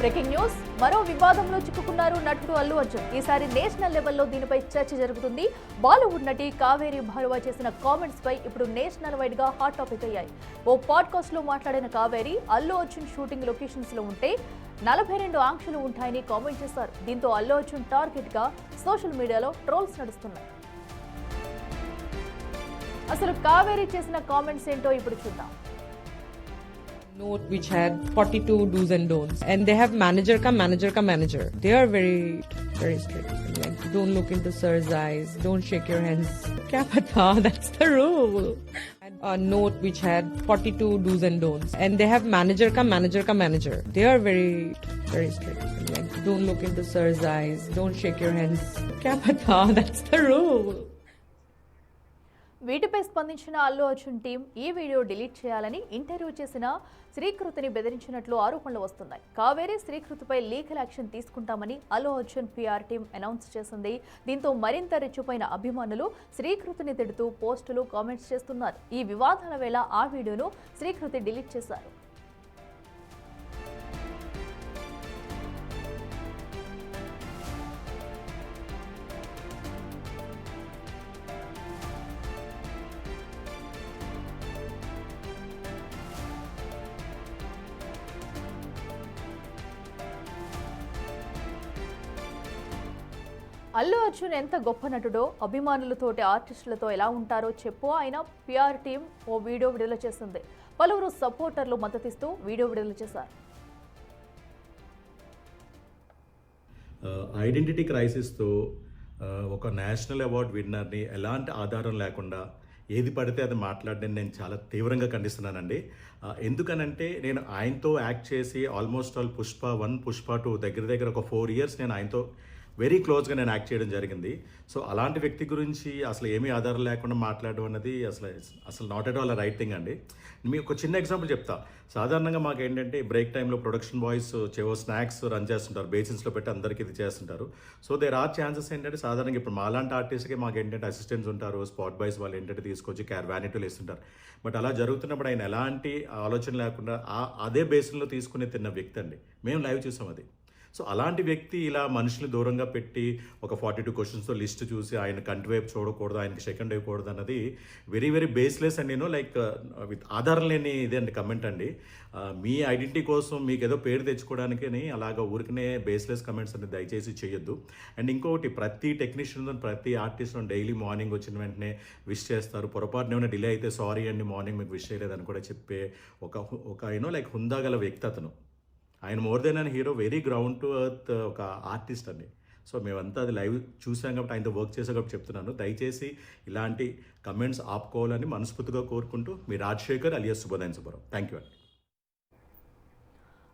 Breaking news, మరో వివాదంలో చిక్కుకున్నారు నటుడు అల్లు అర్జున్. ఈసారి నేషనల్ లెవెల్లో దీనిపై చర్చ జరుగుతుంది. బాలీవుడ్ నటి కావేరి భార్గవ చేసిన కామెంట్స్ పై ఇప్పుడు నేషనల్ వైడ్ గా హాట్ టాపిక్ అయ్యాయి. ఓ పాడ్కాస్ట్ లో మాట్లాడిన కావేరి అల్లు అర్జున్ షూటింగ్ లొకేషన్స్ లో ఉంటే 42 ఆంక్షలు ఉంటాయని కామెంట్ చేశారు. దీంతో అల్లు అర్జున్ టార్గెట్ గా సోషల్ మీడియాలో ట్రోల్స్ నడుస్తున్నాయి. అసలు కావేరి చేసిన కామెంట్స్ ఏంటో ఇప్పుడు చూద్దాం. Note which had 42 do's and don'ts, and they have manager. They are very strict. Like, don't look into sir's eyes, don't shake your hands. Kya pata, that's the rule. And a note which had 42 do's and don'ts, and they have manager. They are very strict. Like, don't look into sir's eyes, don't shake your hands. Kya pata, that's the rule. వీటిపై స్పందించిన Allu Arjun team ఈ video delete చేయాలని interview చేసిన శ్రీకృతిని బెదిరించినట్లు ఆరోపణలు వస్తున్నాయి. Kaveri శ్రీకృతిపై legal action తీసుకుంటామని Allu Arjun PR team announce చేసింది. దీంతో మరింత రెచ్చిపోయిన అభిమానులు శ్రీకృతిని తిడుతూ పోస్టులు, కామెంట్స్ చేస్తున్నారు. ఈ వివాదాల వేళ ఆ వీడియోను శ్రీకృతి డిలీట్ చేశారు. అల్లు అర్జున్ ఎంత గొప్ప నటుడో, అభిమానులతోటి ఆర్టిస్టులతో ఎలా ఉంటారో చెప్పు ఆయన పీఆర్ టీం ఓ వీడియో విడుదల చేసింది. పలువురు సపోర్టర్లు మద్దతిస్తూ వీడియో విడుదల చేశారు. ఐడెంటిటీ క్రైసిస్తో ఒక నేషనల్ అవార్డ్ విన్నర్ని ఎలాంటి ఆధారం లేకుండా ఏది పడితే అది మాట్లాడడం నేను చాలా తీవ్రంగా ఖండిస్తున్నానండి. ఎందుకనంటే నేను ఆయనతో యాక్ట్ చేసి ఆల్మోస్ట్ ఆల్ పుష్ప 1, పుష్ప 2 దగ్గర ఒక 4 years నేను ఆయనతో వెరీ క్లోజ్గా నేను యాక్ట్ చేయడం జరిగింది. సో అలాంటి వ్యక్తి గురించి అసలు ఏమీ ఆధారం లేకుండా మాట్లాడడం అన్నది అసలు not at all right thing అండి. మీకు ఒక చిన్న ఎగ్జాంపుల్ చెప్తా. సాధారణంగా మాకు ఏంటంటే బ్రేక్ టైంలో ప్రొడక్షన్ బాయ్స్ చేవో స్నాక్స్ రన్ చేస్తుంటారు, బేసిన్స్లో పెట్టి అందరికీ ఇది చేస్తుంటారు. సో దేర్ ఆర్ ఛాన్సెస్ ఏంటంటే సాధారణంగా ఇప్పుడు మాలాంటి ఆర్టిస్ట్కి మాకు ఏంటంటే అసిస్టెంట్స్ ఉంటారు, స్పాట్ బాయ్స్ వాళ్ళు ఏంటంటే తీసుకొచ్చి వ్యానిటీలు వేస్తుంటారు. బట్ అలా జరుగుతున్నప్పుడు ఆయన ఎలాంటి ఆలోచన లేకుండా అదే బేసిన్లో తీసుకుని తిన్న వ్యక్తి అండి. మేము లైవ్ చూసాం అది. సో అలాంటి వ్యక్తి ఇలా మనుషులు దూరంగా పెట్టి ఒక 42 క్వశ్చన్స్తో లిస్ట్ చూసి ఆయన కంటి వైపు చూడకూడదు, ఆయనకి సెకండ్ వేయకూడదు అన్నది వెరీ బేస్లెస్ అండి. నేను లైక్ విత్ ఆధారం లేని ఇదే అండి కమెంట్ అండి. మీ ఐడెంటిటీ కోసం మీకు ఏదో పేరు తెచ్చుకోవడానికి అలాగ ఊరికనే బేస్లెస్ కమెంట్స్ అనేది దయచేసి చేయొద్దు. అండ్ ఇంకొకటి, ప్రతి టెక్నీషియన్ ప్రతి ఆర్టిస్ట్ డైలీ మార్నింగ్ వచ్చిన వెంటనే విష్ చేస్తారు. పొరపాటున ఏమైనా డిలే అయితే సారీ అండి మార్నింగ్ మీకు విష్ చేయలేదని కూడా చెప్పే ఒక లైక్ హుందాగల వ్యక్తి అతను. ఆయన more than an hero, very ground to earth ఒక ఆర్టిస్ట్ అండి. సో మేమంతా అది లైవ్ చూసాం కాబట్టి ఆయనతో వర్క్ చేసాం కాబట్టి చెప్తున్నాను. దయచేసి ఇలాంటి కమెంట్స్ ఆపుకోవాలని మనస్ఫూర్తిగా కోరుకుంటూ మీ రాజశేఖర్ అలియాస్ శుభోదయం సుబ్బారావు. థ్యాంక్ యూ అండి.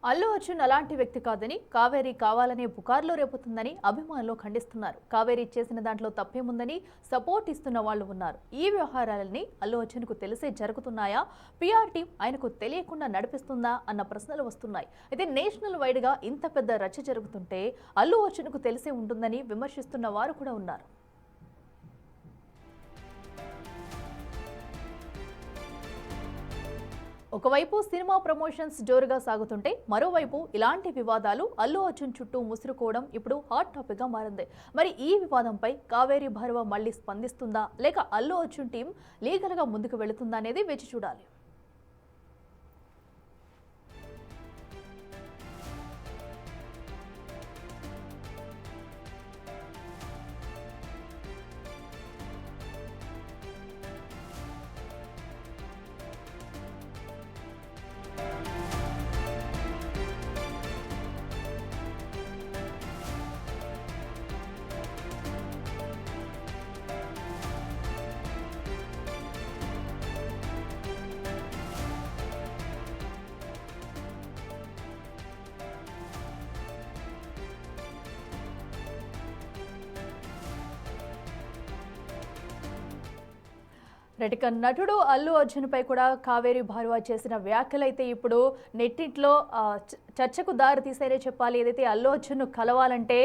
అల్లు అర్జున్ అలాంటి వ్యక్తి కాదని, కావేరి కావాలనే పుకార్లు రేపుతుందని అభిమానులు ఖండిస్తున్నారు. కావేరి చేసిన దాంట్లో తప్పేముందని సపోర్ట్ ఇస్తున్న వాళ్ళు ఉన్నారు. ఈ వ్యవహారాలని అల్లు అర్జున్కు తెలిసే జరుగుతున్నాయా, పీఆర్ టీం ఆయనకు తెలియకుండా నడిపిస్తుందా అన్న ప్రశ్నలు వస్తున్నాయి. అయితే నేషనల్ వైడ్ గా ఇంత పెద్ద రచ్చ జరుగుతుంటే అల్లు అర్జున్కు తెలిసే ఉంటుందని విమర్శిస్తున్న వారు కూడా ఉన్నారు. ఒకవైపు సినిమా ప్రమోషన్స్ జోరుగా సాగుతుంటే మరోవైపు ఇలాంటి వివాదాలు అల్లు అర్జున్ చుట్టూ ముసురుకోవడం ఇప్పుడు హాట్ టాపిక్ గా మారింది. మరి ఈ వివాదంపై కావేరి భార్గవ మళ్ళీ స్పందిస్తుందా, లేక అల్లు అర్జున్ టీం లీగల్ గా ముందుకు వెళుతుందా అనేది వేచి చూడాలి. ఇక నటుడు అల్లు అర్జున్ పై కూడా కావేరి భార్గవ చేసిన వ్యాఖ్యలైతే ఇప్పుడు నెట్టింట్లో చర్చకు దారి తీసేనే చెప్పాలి. ఏదైతే అల్లు అర్జున్ కలవాలంటే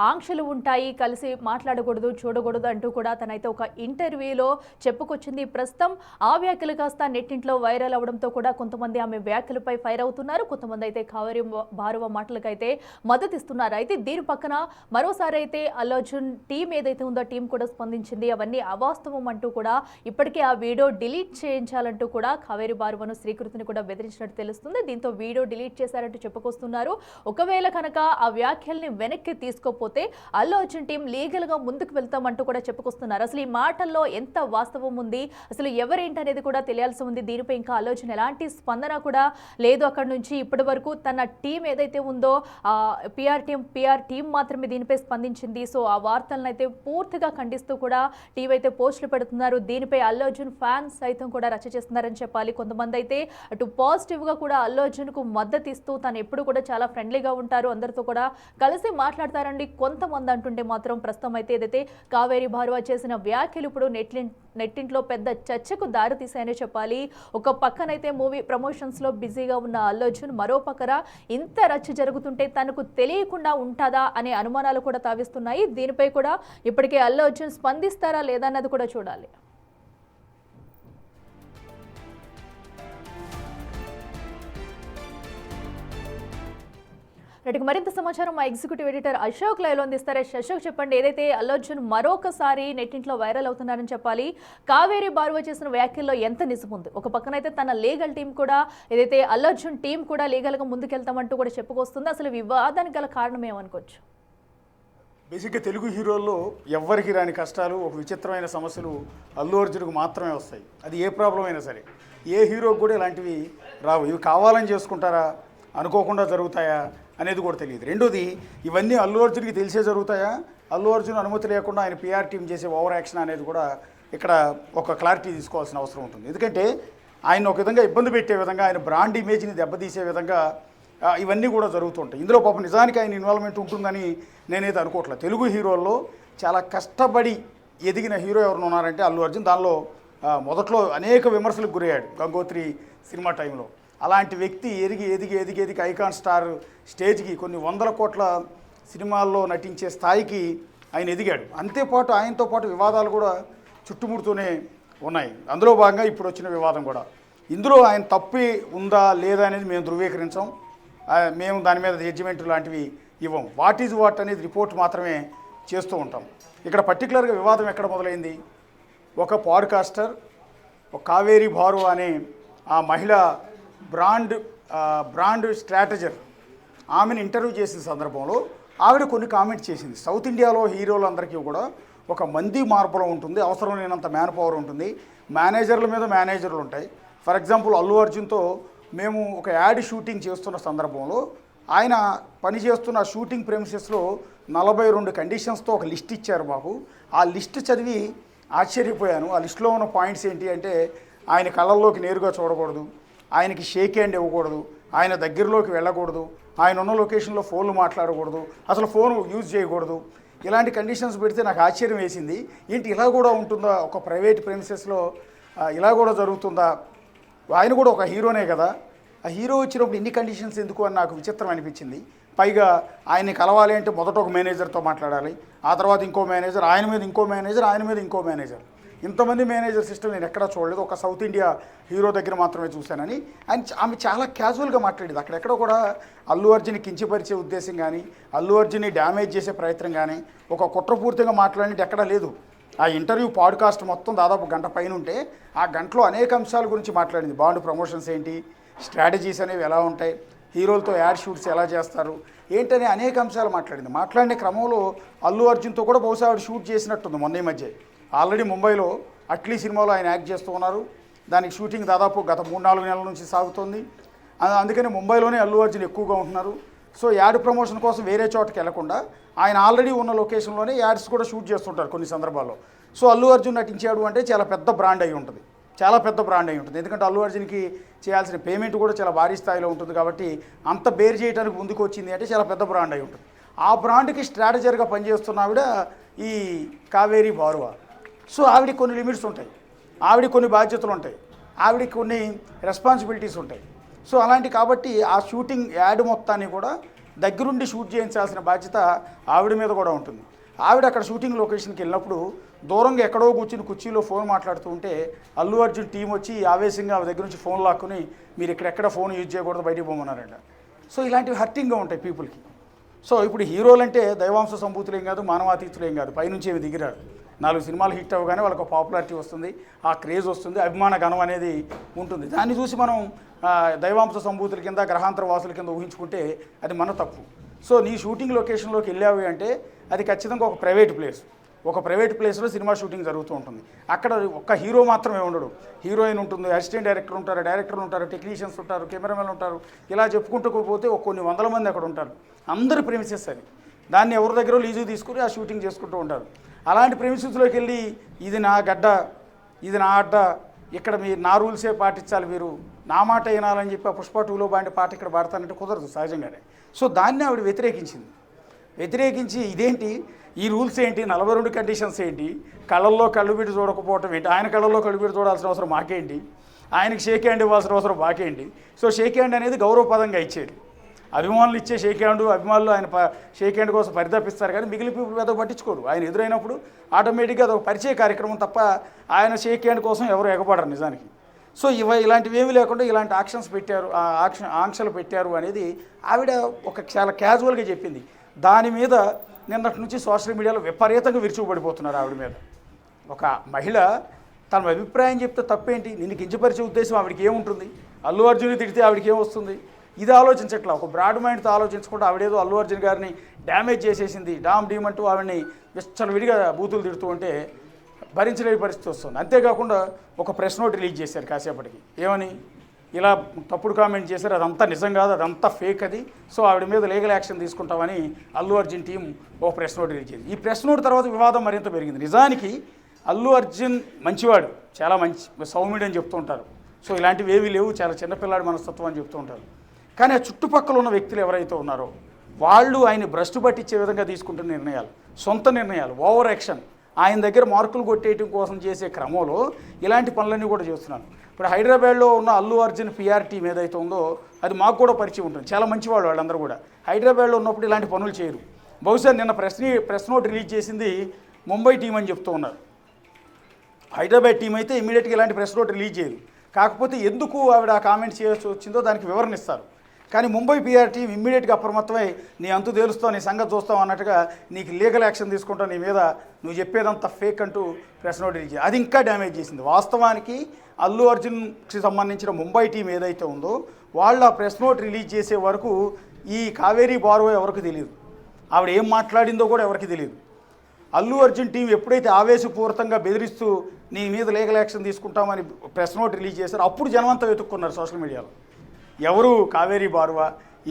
ఆంక్షలు ఉంటాయి, కలిసి మాట్లాడకూడదు, చూడకూడదు అంటూ కూడా తనైతే ఒక ఇంటర్వ్యూలో చెప్పుకొచ్చింది. ప్రస్తుతం ఆ వ్యాఖ్యలు కాస్త నెట్టింట్లో వైరల్ అవడంతో కూడా కొంతమంది ఆమె వ్యాఖ్యలపై ఫైర్ అవుతున్నారు. కొంతమంది అయితే కావేరి భార్గవ మాటలకైతే మద్దతు ఇస్తున్నారు. అయితే దీని పక్కన మరోసారి అయితే అల్లు అర్జున్ టీం ఏదైతే ఉందో టీం కూడా స్పందించింది. అవన్నీ అవాస్తవం అంటూ కూడా ఇప్పటికే ఆ వీడియో డిలీట్ చేయించాలంటూ కూడా కావేరి భార్గవను శ్రీకృతిని కూడా బెదిరించినట్టు తెలుస్తుంది. దీంతో వీడియో డిలీట్ చేశారంటూ చెప్పుకొస్తున్నారు. ఒకవేళ కనుక ఆ వ్యాఖ్యల్ని వెనక్కి తీసుకోకపోతే అల్లు అర్జున్ టీం లీగల్ గా ముందుకు వెళ్తామంటూ కూడా చెప్పుకొస్తున్నారు. అసలు ఈ మాటల్లో ఎంత వాస్తవం ఉంది, అసలు ఎవరేంటి అనేది కూడా తెలియాల్సి ఉంది. దీనిపై ఇంకా అల్లు అర్జున్ ఎలాంటి స్పందన కూడా లేదు. అక్కడ నుంచి ఇప్పటి వరకు తన టీం ఏదైతే ఉందో పిఆర్ టీం మాత్రమే దీనిపై స్పందించింది. సో ఆ వార్తలను అయితే పూర్తిగా ఖండిస్తూ కూడా టీవీ అయితే పోస్టులు పెడుతున్నారు. దీనిపై అల్లు అర్జున్ ఫ్యాన్స్ సైతం కూడా రచ్చ చేస్తున్నారని చెప్పాలి. కొంతమంది అయితే అటు పాజిటివ్ గా కూడా అల్లు అర్జున్ కు మద్దతు ఇస్తూ తను ఎప్పుడు కూడా చాలా ఫ్రెండ్లీగా ఉంటారు, అందరితో కూడా కలిసి మాట్లాడతారండి కొంతమంది అంటుంటే మాత్రం ప్రస్తుతం అయితే ఏదైతే కావేరి భార్గవ చేసిన వ్యాఖ్యలు ఇప్పుడు నెట్టింట్లో పెద్ద చర్చకు దారి తీసాయని చెప్పాలి. ఒక పక్కనైతే మూవీ ప్రమోషన్స్ లో బిజీగా ఉన్న అల్లు అర్జున్, మరో పక్కన ఇంత రచ్చ జరుగుతుంటే తనకు తెలియకుండా ఉంటుందా అనే అనుమానాలు కూడా తావిస్తున్నాయి. దీనిపై కూడా ఇప్పటికే అల్లు అర్జున్ స్పందిస్తారా లేదా అన్నది కూడా చూడాలి. వీటికి మరింత సమాచారం మా ఎగ్జిక్యూటివ్ ఎడిటర్ అశోక్ లైవ్లో అందిస్తారు. అశోక్, చెప్పండి, ఏదైతే అల్లు అర్జున్ మరొకసారి నెట్టింట్లో వైరల్ అవుతున్నారని చెప్పాలి, కావేరి భార్గవ చేసిన వ్యాఖ్యల్లో ఎంత నిజం ఉంది? ఒక పక్కనైతే తన లీగల్ టీం కూడా ఏదైతే అల్లు అర్జున్ టీం కూడా లీగల్గా ముందుకెళ్తామంటూ కూడా చెప్పుకొస్తుంది. అసలు వివాదానికి గల కారణం ఏమనుకోవచ్చు? బేసిక్గా తెలుగు హీరోల్లో ఎవ్వరికి రాని కష్టాలు, ఒక విచిత్రమైన సమస్యలు అల్లు అర్జున్కు మాత్రమే వస్తాయి. అది ఏ ప్రాబ్లం అయినా సరే, ఏ హీరోకి కూడా ఇలాంటివి రావు. ఇవి కావాలని చేసుకుంటారా, అనుకోకుండా జరుగుతాయా అనేది కూడా తెలియదు. రెండోది, ఇవన్నీ అల్లు అర్జున్కి తెలిసే జరుగుతాయా, అల్లు అర్జున్ అనుమతి లేకుండా ఆయన పిఆర్ టీం చేసే ఓవర్ యాక్షన్ అనేది కూడా ఇక్కడ ఒక క్లారిటీ తీసుకోవాల్సిన అవసరం ఉంటుంది. ఎందుకంటే ఆయన ఒక విధంగా ఇబ్బంది పెట్టే విధంగా, ఆయన బ్రాండ్ ఇమేజ్ని దెబ్బతీసే విధంగా ఇవన్నీ కూడా జరుగుతుంటాయి. ఇందులో పాపం నిజానికి ఆయన ఇన్వాల్వ్మెంట్ ఉంటుందని నేనైతే అనుకోవట్లేదు. తెలుగు హీరోల్లో చాలా కష్టపడి ఎదిగిన హీరో ఎవరు ఉన్నారంటే అల్లు అర్జున్. దానిలో మొదట్లో అనేక విమర్శలకు గురయ్యాడు గంగోత్రి సినిమా టైంలో. అలాంటి వ్యక్తి ఎదిగి ఐకాన్ స్టార్ స్టేజ్కి కొన్ని వందల కోట్ల సినిమాల్లో నటించే స్థాయికి ఆయన ఎదిగాడు. అంతేపాటు ఆయనతో పాటు వివాదాలు కూడా చుట్టుముడుతూనే ఉన్నాయి. అందులో భాగంగా ఇప్పుడు వచ్చిన వివాదం కూడా. ఇందులో ఆయన తప్పి ఉందా లేదా అనేది మేము ధృవీకరించాం. మేము దాని మీద జడ్జిమెంట్ లాంటివి ఇవ్వం. వాట్ ఈజ్ వాట్ అనేది రిపోర్ట్ మాత్రమే చేస్తూ ఉంటాం. ఇక్కడ పర్టికులర్గా వివాదం ఎక్కడ మొదలైంది? ఒక పాడ్కాస్టర్, ఒక కావేరి భార్గవ అనే ఆ మహిళ బ్రాండ్ స్ట్రాటజర్, ఆమెను ఇంటర్వ్యూ చేసిన సందర్భంలో ఆవిడ కొన్ని కామెంట్స్ చేసింది. సౌత్ ఇండియాలో హీరోలందరికీ కూడా ఒక మంది మార్పులో ఉంటుంది, అవసరం లేనంత మ్యాన్ పవర్ ఉంటుంది, మేనేజర్ల మీద మేనేజర్లు ఉంటాయి. ఫర్ ఎగ్జాంపుల్ అల్లు అర్జున్తో మేము ఒక యాడ్ షూటింగ్ చేస్తున్న సందర్భంలో ఆయన పనిచేస్తున్న షూటింగ్ ప్రెమిసెస్లో 42 కండిషన్స్తో ఒక లిస్ట్ ఇచ్చారు మాకు. ఆ లిస్ట్ చదివి ఆశ్చర్యపోయాను. ఆ లిస్టులో ఉన్న పాయింట్స్ ఏంటి అంటే, ఆయన కళ్ళల్లోకి నేరుగా చూడకూడదు, ఆయనకి షేక్ హ్యాండ్ ఇవ్వకూడదు, ఆయన దగ్గరలోకి వెళ్ళకూడదు, ఆయన ఉన్న లొకేషన్లో ఫోన్లు మాట్లాడకూడదు, అసలు ఫోన్ యూజ్ చేయకూడదు. ఇలాంటి కండిషన్స్ పెడితే నాకు ఆశ్చర్యం వేసింది. ఏంటి ఇలా కూడా ఉంటుందా, ఒక ప్రైవేట్ ప్రెమిసెస్లో ఇలా కూడా జరుగుతుందా? ఆయన కూడా ఒక హీరోనే కదా, ఆ హీరో వచ్చినప్పుడు ఇన్ని కండిషన్స్ ఎందుకు అని నాకు విచిత్రం అనిపించింది. పైగా ఆయన్ని కలవాలి అంటే మొదట ఒక మేనేజర్తో మాట్లాడాలి, ఆ తర్వాత ఇంకో మేనేజర్, ఆయన మీద ఇంకో మేనేజర్, ఆయన మీద ఇంకో మేనేజర్. ఇంతమంది మేనేజర్ సిస్టమ్ నేను ఎక్కడా చూడలేదు, ఒక సౌత్ ఇండియా హీరో దగ్గర మాత్రమే చూశానని ఆమె చాలా క్యాజువల్గా మాట్లాడేది. అక్కడెక్కడ కూడా అల్లు అర్జున్ని కించపరిచే ఉద్దేశం కానీ, అల్లు అర్జున్ని డ్యామేజ్ చేసే ప్రయత్నం కానీ, ఒక కుట్రపూర్తిగా మాట్లాడినట్టు ఎక్కడా లేదు. ఆ ఇంటర్వ్యూ పాడ్కాస్ట్ మొత్తం దాదాపు గంట పైన ఉంటే ఆ గంటలో అనేక అంశాల గురించి మాట్లాడింది. బాండ్ ప్రమోషన్స్ ఏంటి, స్ట్రాటజీస్ అనేవి ఎలా ఉంటాయి, హీరోలతో యాడ్ షూట్స్ ఎలా చేస్తారు ఏంటనే అనేక అంశాలు మాట్లాడింది. మాట్లాడిన క్రమంలో అల్లు అర్జున్తో కూడా బహుశా ఆవిడ షూట్ చేసినట్టుంది మొన్న ఈ మధ్య. ఆల్రెడీ ముంబైలో అట్లీ సినిమాలో ఆయన యాక్ట్ చేస్తూ ఉన్నారు. దానికి షూటింగ్ దాదాపు గత 3-4 నెలల నుంచి సాగుతోంది. అందుకని ముంబైలోనే అల్లు అర్జున్ ఎక్కువగా ఉంటున్నారు. సో యాడ్ ప్రమోషన్ కోసం వేరే చోటకి వెళ్లకుండా ఆయన ఆల్రెడీ ఉన్న లొకేషన్లోనే యాడ్స్ కూడా షూట్ చేస్తుంటారు కొన్ని సందర్భాల్లో. సో అల్లు అర్జున్ నటించాడు అంటే చాలా పెద్ద బ్రాండ్ అయి ఉంటుంది, చాలా పెద్ద బ్రాండ్ అయి ఉంటుంది. ఎందుకంటే అల్లు అర్జున్కి చేయాల్సిన పేమెంట్ కూడా చాలా భారీ స్థాయిలో ఉంటుంది కాబట్టి అంత బేర్ చేయడానికి ముందుకు వచ్చింది అంటే చాలా పెద్ద బ్రాండ్ అయి ఉంటుంది. ఆ బ్రాండ్కి స్ట్రాటజర్గా పనిచేస్తున్న ఆవిడ ఈ కావేరి భార్గవ. సో ఆవిడకి కొన్ని లిమిట్స్ ఉంటాయి, ఆవిడకి కొన్ని బాధ్యతలు ఉంటాయి, ఆవిడకి కొన్ని రెస్పాన్సిబిలిటీస్ ఉంటాయి. సో అలాంటి కాబట్టి ఆ షూటింగ్ యాడ్ మొత్తాన్ని కూడా దగ్గరుండి షూట్ చేయించాల్సిన బాధ్యత ఆవిడ మీద కూడా ఉంటుంది. ఆవిడ అక్కడ షూటింగ్ లొకేషన్కి వెళ్ళినప్పుడు దూరంగా ఎక్కడో కూర్చుని కుర్చీలో ఫోన్ మాట్లాడుతూ ఉంటే అల్లు అర్జున్ టీం వచ్చి ఆవేశంగా ఆవిడ దగ్గర నుంచి ఫోన్ లాక్కుని మీరు ఎక్కడ ఫోన్ యూజ్ చేయకూడదు, బయటికి పోమన్నారంట. సో ఇలాంటివి హర్టింగ్గా ఉంటాయి పీపుల్కి. సో ఇప్పుడు హీరోలు అంటే దైవాంశ సంభూతులు ఏం కాదు, మానవాతీతులు ఏం కాదు, పైనుంచి ఏమి దిగిరారు. 4 సినిమాలు హిట్ అవ్వగానే వాళ్ళకి పాపులారిటీ వస్తుంది, ఆ క్రేజ్ వస్తుంది, అభిమాన గణం అనేది ఉంటుంది. దాన్ని చూసి మనం దైవాంశ సంభూతుల కింద గ్రహాంతర వాసుల కింద ఊహించుకుంటే అది మన తప్పు. సో నీ షూటింగ్ లొకేషన్లోకి వెళ్ళావి అంటే అది ఖచ్చితంగా ఒక ప్రైవేట్ ప్లేస్. ఒక ప్రైవేట్ ప్లేస్లో సినిమా షూటింగ్ జరుగుతూ ఉంటుంది. అక్కడ ఒక్క హీరో మాత్రమే ఉండడు, హీరోయిన్ ఉంటుంది, అసిస్టెంట్ డైరెక్టర్ ఉంటారు, డైరెక్టర్లు ఉంటారు, టెక్నీషియన్స్ ఉంటారు, కెమెరామెన్ ఉంటారు. ఇలా చెప్పుకుంటూ పోతే కొన్ని వందల మంది అక్కడ ఉంటారు. అందరి ప్రెమిసెస్ అది. దాన్ని ఎవరి దగ్గర లీజు తీసుకుని ఆ షూటింగ్ చేసుకుంటూ ఉంటారు. అలాంటి ప్రెమిసెస్లోకి వెళ్ళి ఇది నా గడ్డ, ఇది నా అడ్డ, ఇక్కడ మీరు నా రూల్సే పాటించాలి, మీరు నా మాట వినాలని చెప్పి ఆ పుష్ప 2లో బాంటి పాట ఇక్కడ పాడతానంటే కుదరదు సహజంగానే. సో దాన్ని ఆవిడ వ్యతిరేకించి ఇదేంటి ఈ రూల్స్ ఏంటి, 42 కండిషన్స్ ఏంటి, కళ్ళల్లో కళ్ళు పెట్టి చూడకపోవటం ఏంటి, ఆయన కళ్ళల్లో కళ్ళు పెట్టి చూడాల్సిన అవసరం మాకేంటి, ఆయనకి షేక్ హ్యాండ్ ఇవ్వాల్సిన అవసరం మాకేంటి. సో షేక్ హ్యాండ్ అనేది గౌరవపదంగా ఇచ్చేది. అభిమానులు ఇచ్చే షేక్ హ్యాండ్, అభిమానులు ఆయన షేక్ హ్యాండ్ కోసం పరితపిస్తారు, కానీ మిగిలిన పీపుల్ పెద్ద పట్టించుకోరు. ఆయన ఎదురైనప్పుడు ఆటోమేటిక్గా అదొక పరిచయ కార్యక్రమం తప్ప ఆయన షేక్ హ్యాండ్ కోసం ఎవరు ఎగపడరు నిజానికి. సో ఇలాంటివి ఏమీ లేకుండా ఇలాంటి ఆంక్షలు పెట్టారు అనేది ఆవిడ చాలా క్యాజువల్గా చెప్పింది. దాని మీద నిన్నటి నుంచి సోషల్ మీడియాలో విపరీతంగా విరుచుకుపడిపోతున్నారు ఆవిడ మీద. ఒక మహిళ తన అభిప్రాయం చెప్తే తప్పేంటి, నిన్ను కించపరిచే ఉద్దేశం ఆవిడకి ఏముంటుంది, అల్లు అర్జున్ తిడితే ఆవిడకి ఏమొస్తుంది, ఇది ఆలోచించట్లా. ఒక బ్రాడ్ మైండ్తో ఆలోచించకుండా ఆవిడేదో అల్లు అర్జున్ గారిని డ్యామేజ్ చేసేసింది, డీమ్ అంటూ ఆవిడని విడిగా బూతులు తిడుతూ ఉంటే భరించలేని పరిస్థితి వస్తుంది. అంతేకాకుండా ఒక ప్రెస్ నోట్ రిలీజ్ చేశారు కాసేపటికి, ఏమని ఇలా తప్పుడు కామెంట్ చేశారు, అదంతా నిజం కాదు, అదంతా ఫేక్ అది, సో ఆవిడ మీద లీగల్ యాక్షన్ తీసుకుంటామని అల్లు అర్జున్ టీం ఒక ప్రెస్ నోట్ రిలీజ్ చేసింది. ఈ ప్రెస్ నోట్ తర్వాత వివాదం మరింత పెరిగింది. నిజానికి అల్లు అర్జున్ మంచివాడు, చాలా మంచి సౌమ్యుడు అని చెప్తూ ఉంటారు. సో ఇలాంటివి ఏమీ లేవు, చాలా చిన్నపిల్లాడి మనస్తత్వం అని చెప్తూ ఉంటారు. కానీ ఆ చుట్టుపక్కల ఉన్న వ్యక్తులు ఎవరైతే ఉన్నారో వాళ్ళు ఆయన భ్రష్టు పట్టించే విధంగా తీసుకుంటున్న నిర్ణయాలు, సొంత నిర్ణయాలు, ఓవర్ యాక్షన్, ఆయన దగ్గర మార్కులు కొట్టేయడం కోసం చేసే క్రమంలో ఇలాంటి పనులన్నీ కూడా చేస్తున్నాను. ఇప్పుడు హైదరాబాద్లో ఉన్న అల్లు అర్జున్ పిఆర్ టీం ఏదైతే ఉందో అది మాకు కూడా పరిచయం ఉంటుంది, చాలా మంచివాళ్ళు వాళ్ళందరూ కూడా. హైదరాబాద్లో ఉన్నప్పుడు ఇలాంటి పనులు చేయరు. బహుశా నిన్న ప్రెస్ నోట్ రిలీజ్ చేసింది ముంబై టీం అని చెప్తూ ఉన్నారు. హైదరాబాద్ టీం అయితే ఇమీడియట్గా ఇలాంటి ప్రెస్ నోట్ రిలీజ్ చేయదు. కాకపోతే ఎందుకు ఆవిడ ఆ కామెంట్ చేయాల్సి వచ్చిందో దానికి వివరణ ఇస్తారు. కానీ ముంబై పిఆర్ టీం ఇమ్మీడియట్గా అప్రమత్తమై నీ అంతు తేలుస్తావు, నీ సంగతి చూస్తావు అన్నట్టుగా నీకు లీగల్ యాక్షన్ తీసుకుంటావు, నీ మీద నువ్వు చెప్పేదంతా ఫేక్ అంటూ ప్రెస్ నోట్ రిలీజ్. అది ఇంకా డ్యామేజ్ చేసింది. వాస్తవానికి అల్లు అర్జున్కి సంబంధించిన ముంబై టీం ఏదైతే ఉందో వాళ్ళు ఆ ప్రెస్ నోట్ రిలీజ్ చేసే వరకు ఈ కావేరీ బార్వో ఎవరికి తెలియదు, ఆవిడ ఏం మాట్లాడిందో కూడా ఎవరికి తెలియదు. అల్లు అర్జున్ టీం ఎప్పుడైతే ఆవేశపూరితంగా బెదిరిస్తూ నీ మీద లీగల్ యాక్షన్ తీసుకుంటామని ప్రెస్ నోట్ రిలీజ్ చేశారో అప్పుడు జనమంతా వెతుక్కున్నారు సోషల్ మీడియాలో, ఎవరు కావేరీ బార్వా,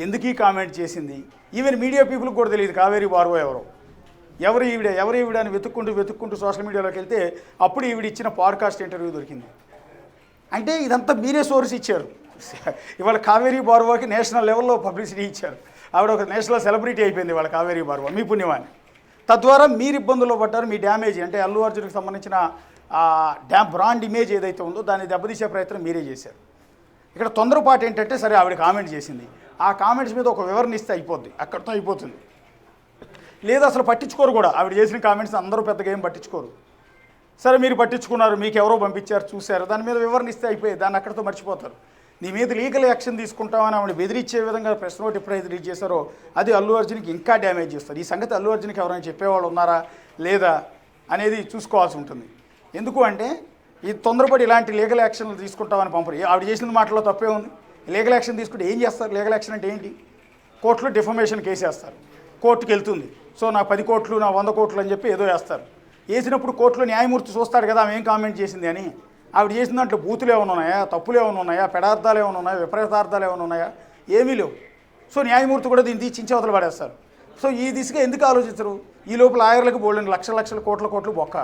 ఎందుకు ఈ కామెంట్ చేసింది. ఈవెన్ మీడియా పీపుల్కి కూడా తెలియదు కావేరీ బార్వా ఎవరు ఈవిడ అని వెతుక్కుంటూ సోషల్ మీడియాలోకి వెళ్తే అప్పుడు ఈవిడ ఇచ్చిన పాడ్కాస్ట్ ఇంటర్వ్యూ దొరికింది. అంటే ఇదంతా మీరే సోర్స్ ఇచ్చారు. ఇవాళ కావేరీ బార్వాకి నేషనల్ లెవెల్లో పబ్లిసిటీ ఇచ్చారు. ఆవిడ ఒక నేషనల్ సెలబ్రిటీ అయిపోయింది వాళ్ళ కావేరీ బార్వా, మీ పుణ్యమాన్ని. తద్వారా మీరు ఇబ్బందుల్లో పడ్డారు. మీ డ్యామేజ్ అంటే అల్లు అర్జున్కి సంబంధించిన బ్రాండ్ ఇమేజ్ ఏదైతే ఉందో దాన్ని దెబ్బతీసే ప్రయత్నం మీరే చేశారు. ఇక్కడ తొందరపాటు ఏంటంటే సరే ఆవిడ కామెంట్ చేసింది, ఆ కామెంట్స్ మీద ఒక వివరణ ఇస్తే అయిపోద్ది, అక్కడితో అయిపోతుంది. లేదా అసలు పట్టించుకోరు కూడా. ఆవిడ చేసిన కామెంట్స్ అందరూ పెద్దగా ఏం పట్టించుకోరు. సరే మీరు పట్టించుకున్నారు, మీకు ఎవరో పంపించారు, చూశారు, దాని మీద వివరణ ఇస్తే అయిపోయేది, దాన్ని అక్కడితో మర్చిపోతారు. నీ మీద లీగల్ యాక్షన్ తీసుకుంటామని ఆవిడ బెదిరించే విధంగా ప్రెస్ నోట్ ఎప్పుడైతే రిలీజ్ చేశారో అది అల్లు అర్జున్కి ఇంకా డ్యామేజ్ చేస్తారు. ఈ సంగతి అల్లు అర్జున్కి ఎవరైనా చెప్పేవాళ్ళు ఉన్నారా లేదా అనేది చూసుకోవాల్సి ఉంటుంది. ఎందుకు అంటే ఈ తొందరపడి ఇలాంటి లీగల్ యాక్షన్లు తీసుకుంటామని పంపరు. ఆవిడ చేసిన మాటలో తప్పే ఉంది. లీగల్ యాక్షన్ తీసుకుంటే ఏం చేస్తారు? లీగల్ యాక్షన్ అంటే ఏంటి? కోర్టులో డిఫమేషన్ కేసు వేస్తారు, కోర్టుకు వెళ్తుంది. సో నా 10 కోట్లు నా 100 కోట్లు అని చెప్పి ఏదో వేస్తారు. వేసినప్పుడు కోర్టులో న్యాయమూర్తి చూస్తాడు కదా ఆమె ఏం కామెంట్ చేసింది అని. ఆవిడ చేసిన దాంట్లో బూతులు ఏమైనా ఉన్నాయా, తప్పులు ఏమైనా ఉన్నాయా, పెడార్థాలు ఏమైనా ఉన్నాయా, విపరీతార్థాలు ఏమైనా ఉన్నాయా? ఏమీ లేవు. సో న్యాయమూర్తి కూడా దీన్ని తీసి అవతల పడేస్తారు. సో ఈ దిశగా ఎందుకు ఆలోచించరు? ఈ లోపల లాయర్లకు బోల్డెన్ లక్షల కోట్ల బొక్క.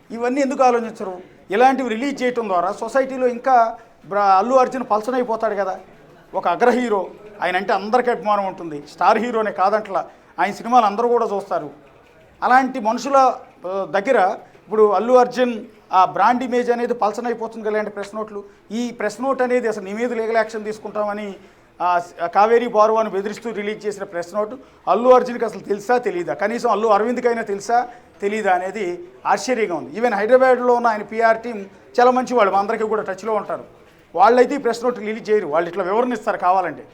ఇవన్నీ ఎందుకు ఆలోచించరు? ఇలాంటివి రిలీజ్ చేయడం ద్వారా సొసైటీలో ఇంకా అల్లు అర్జున్ పల్సన్ అయిపోతాడు కదా. ఒక అగ్ర హీరో, ఆయన అంటే అందరికీ అభిమానం ఉంటుంది, స్టార్ హీరోనే కాదంట్లా, ఆయన సినిమాలు అందరూ కూడా చూస్తారు. అలాంటి మనుషుల దగ్గర ఇప్పుడు అల్లు అర్జున్ ఆ బ్రాండ్ ఇమేజ్ అనేది పల్సనైపోతుంది కదా ఇలాంటి ప్రెస్ నోట్లు. ఈ ప్రెస్ నోట్ అనేది అసలు నీ మీద లీగల్ యాక్షన్ తీసుకుంటామని కావేరీ బారువాను బెదిరిస్తూ రిలీజ్ చేసిన ప్రెస్ నోటు అల్లు అర్జున్కి అసలు తెలుసా తెలీదా, కనీసం అల్లు అరవింద్కైనా తెలుసా తెలీదా అనేది ఆశ్చర్యంగా ఉంది. ఈవెన్ హైదరాబాద్లో ఉన్న ఆయన పిఆర్ టీం చాలా మంచి వాళ్ళు, మా అందరికీ కూడా టచ్లో ఉంటారు. వాళ్ళైతే ఈ ప్రెస్ నోట్ రిలీజ్ చేయరు, వాళ్ళు ఇట్లా వివరణ ఇస్తారు కావాలంటే.